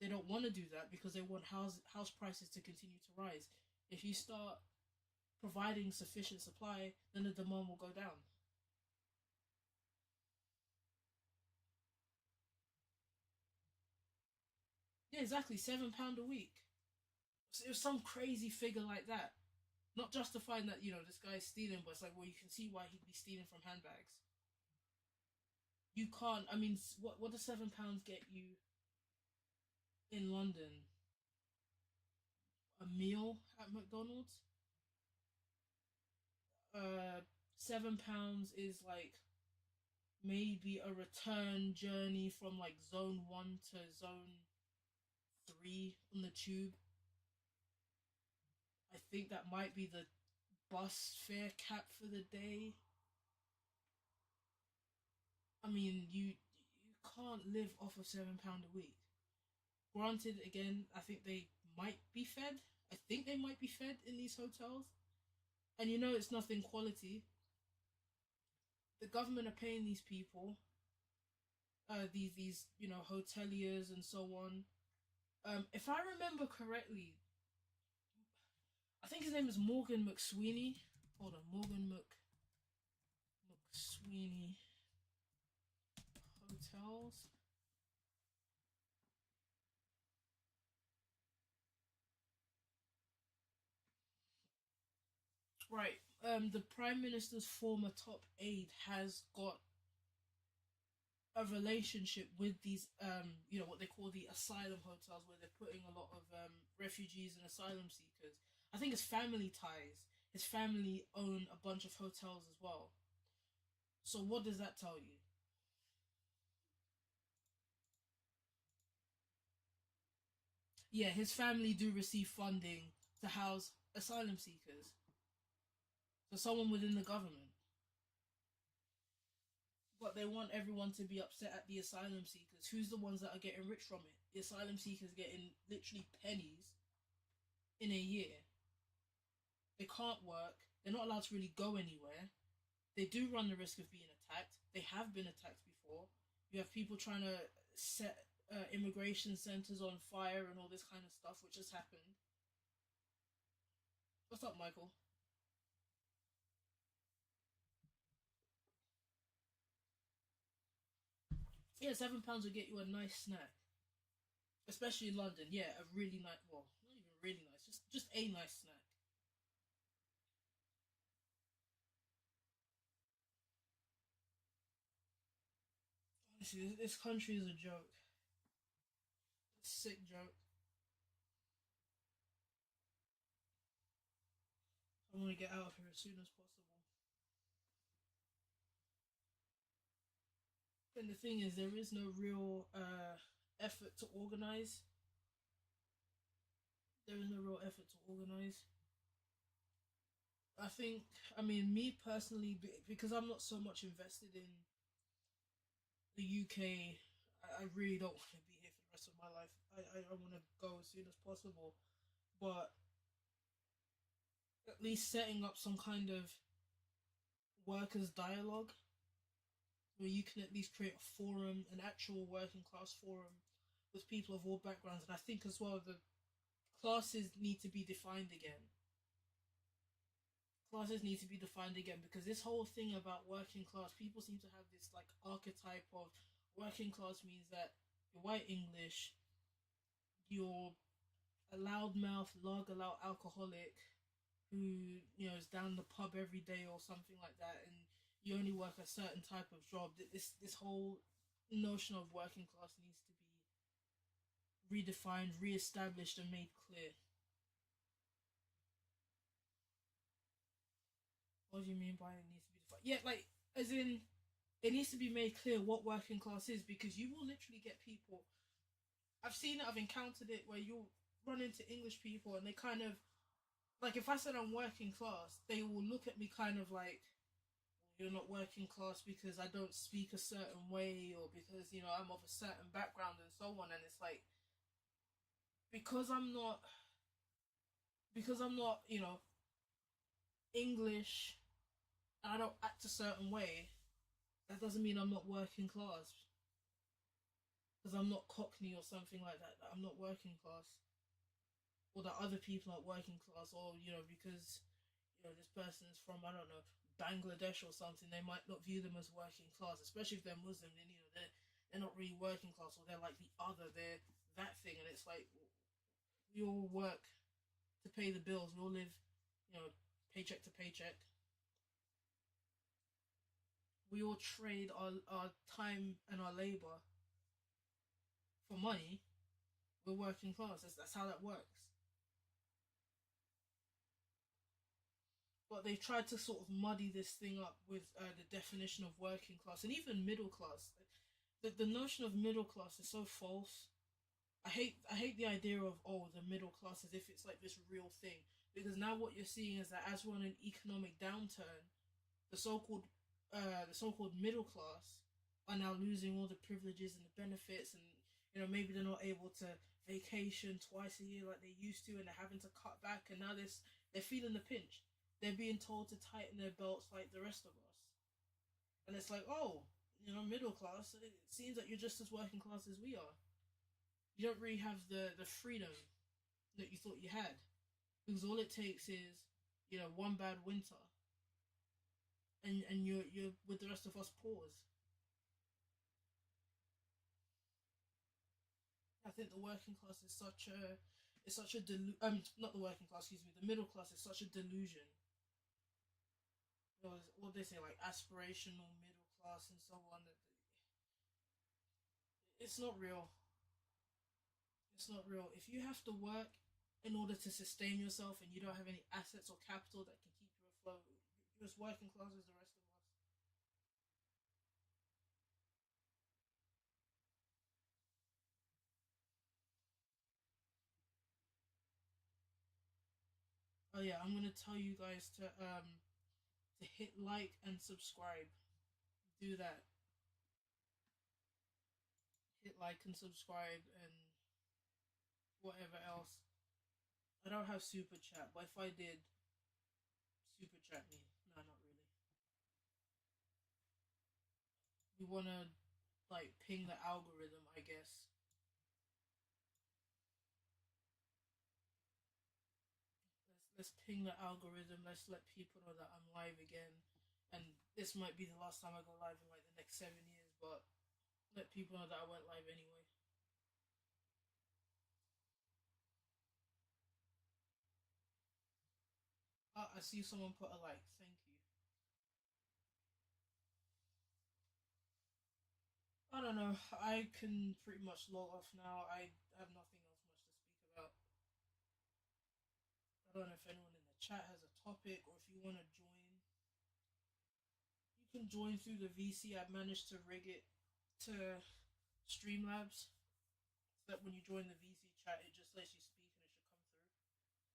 They don't want to do that because they want house prices to continue to rise. If you start providing sufficient supply, then the demand will go down. Yeah, exactly. £7 a week. So it was some crazy figure like that. Not justifying that this guy's stealing, but it's like, well, you can see why he'd be stealing from handbags. You can't. I mean, what does £7 get you in London? A meal at McDonald's. Uh, £7 is like maybe a return journey from like zone 1 to zone 3 on the tube. I think that might be the bus fare cap for the day. I mean, you can't live off of £7 a week. Granted, again, I think they might be fed. I think they might be fed in these hotels, and it's nothing quality. The government are paying these people, these hoteliers and so on. If I remember correctly, I think his name is Morgan McSweeney. Hold on, McSweeney hotels. Right. The Prime Minister's former top aide has got a relationship with these, what they call the asylum hotels, where they're putting a lot of refugees and asylum seekers. I think it's family ties. His family own a bunch of hotels as well. So what does that tell you? Yeah, his family do receive funding to house asylum seekers. So someone within the government. But they want everyone to be upset at the asylum seekers. Who's the ones that are getting rich from it? The asylum seekers getting literally pennies in a year. They can't work. They're not allowed to really go anywhere. They do run the risk of being attacked. They have been attacked before. You have people trying to set immigration centers on fire and all this kind of stuff, which has happened. What's up, Michael? Yeah, £7 will get you a nice snack, especially in London. Yeah, a really nice. Well, not even really nice. Just a nice snack. Honestly, this country is a joke. A sick joke. I want to get out of here as soon as possible. And the thing is, there is no real effort to organize. There is no real effort to organize. I think, I mean, me personally, because I'm not so much invested in the UK, I really don't want to be here for the rest of my life. I want to go as soon as possible. But at least setting up some kind of workers' dialogue, where you can at least create a forum, an actual working class forum with people of all backgrounds. And I think as well the classes need to be defined again. Classes need to be defined again because this whole thing about working class, people seem to have this like archetype of working class means that you're white English, you're a loudmouth, lager loud alcoholic who is down the pub every day or something like that, and you only work a certain type of job. This whole notion of working class needs to be redefined, re-established, and made clear. What do you mean by it needs to be defined? Yeah, like as in it needs to be made clear what working class is because you will literally get people. I've seen it. I've encountered it where you'll run into English people and they kind of like if I said I'm working class, they will look at me kind of like you're not working class because I don't speak a certain way or because I'm of a certain background and so on. And it's like because I'm not English and I don't act a certain way. That doesn't mean I'm not working class because I'm not Cockney or something like that. That I'm not working class or that other people aren't working class or because this person is from I don't know Bangladesh or something. They might not view them as working class, especially if they're Muslim. Then they're not really working class or they're like the other. They're that thing, and it's like we all work to pay the bills. We all live, paycheck to paycheck. We all trade our time and our labor for money. We're working class. That's how that works. But they've tried to sort of muddy this thing up with the definition of working class and even middle class. The notion of middle class is so false. I hate the idea of the middle class as if it's like this real thing because now what you're seeing is that as we're on an economic downturn, the so-called middle class are now losing all the privileges and the benefits, and maybe they're not able to vacation twice a year like they used to, and they're having to cut back, and now they're feeling the pinch. They're being told to tighten their belts like the rest of us, and it's like, oh, middle class. It seems that you're just as working class as we are. You don't really have the freedom that you thought you had because all it takes is one bad winter and you're with the rest of us poors. I think the working class is such a not the working class, excuse me, the middle class is such a delusion. What they say like aspirational middle class and so on. It's not real. It's not real. If you have to work in order to sustain yourself and you don't have any assets or capital that can keep you afloat, you're as working class as the rest of us. Oh yeah, I'm gonna tell you guys to hit like and subscribe. Do that. Hit like and subscribe and whatever else. I don't have super chat, but if I did, super chat me. No, not really. We wanna like ping the algorithm, I guess. Let's ping the algorithm. Let's let people know that I'm live again. And this might be the last time I go live in like the next 7 years, but let people know that I went live anyway. I see someone put a like. Thank you. I don't know. I can pretty much log off now. I have nothing else much to speak about. I don't know if anyone in the chat has a topic or if you want to join. You can join through the VC. I've managed to rig it to Streamlabs so that when you join the VC chat, it just lets you speak and it should come through.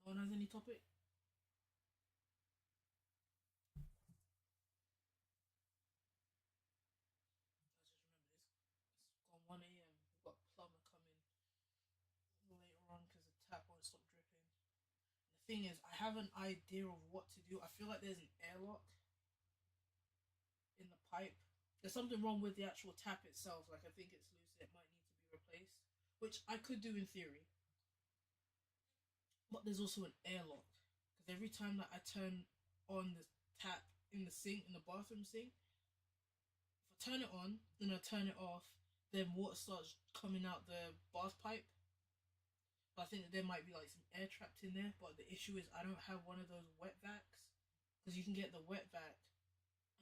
No one has any topic? I just remember this. It's gone 1 a.m. We've got a plumber coming later on because the tap won't stop dripping. The thing is, I have an idea of what to do. I feel like there's an airlock in the pipe. There's something wrong with the actual tap itself. Like I think it's loose. It might need to be replaced, which I could do in theory. But there's also an airlock because every time that I turn on the tap in the sink in the bathroom sink, if I turn it on, then I turn it off, then water starts coming out the bath pipe. But I think that there might be like some air trapped in there. But the issue is I don't have one of those wet vacs because you can get the wet vac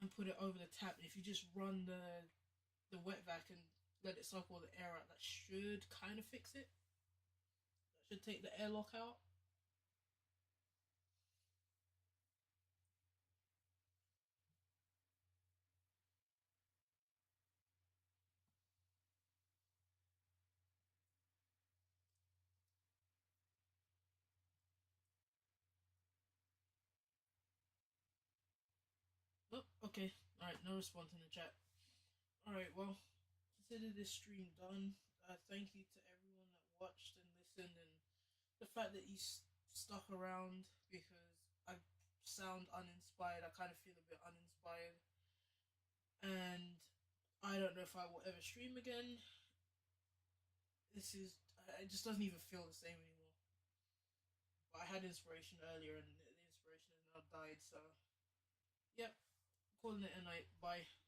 and put it over the tap. And if you just run the wet vac and let it suck all the air out, that should kind of fix it. That should take the airlock out. Oh, okay. All right, no response in the chat. All right, well, consider this stream done. Thank you to everyone that watched and listened, and the fact that you stuck around because I sound uninspired. I kind of feel a bit uninspired, and I don't know if I will ever stream again. This is it just doesn't even feel the same anymore. But I had inspiration earlier, and the inspiration has now died. So, yep, calling it a night. Bye.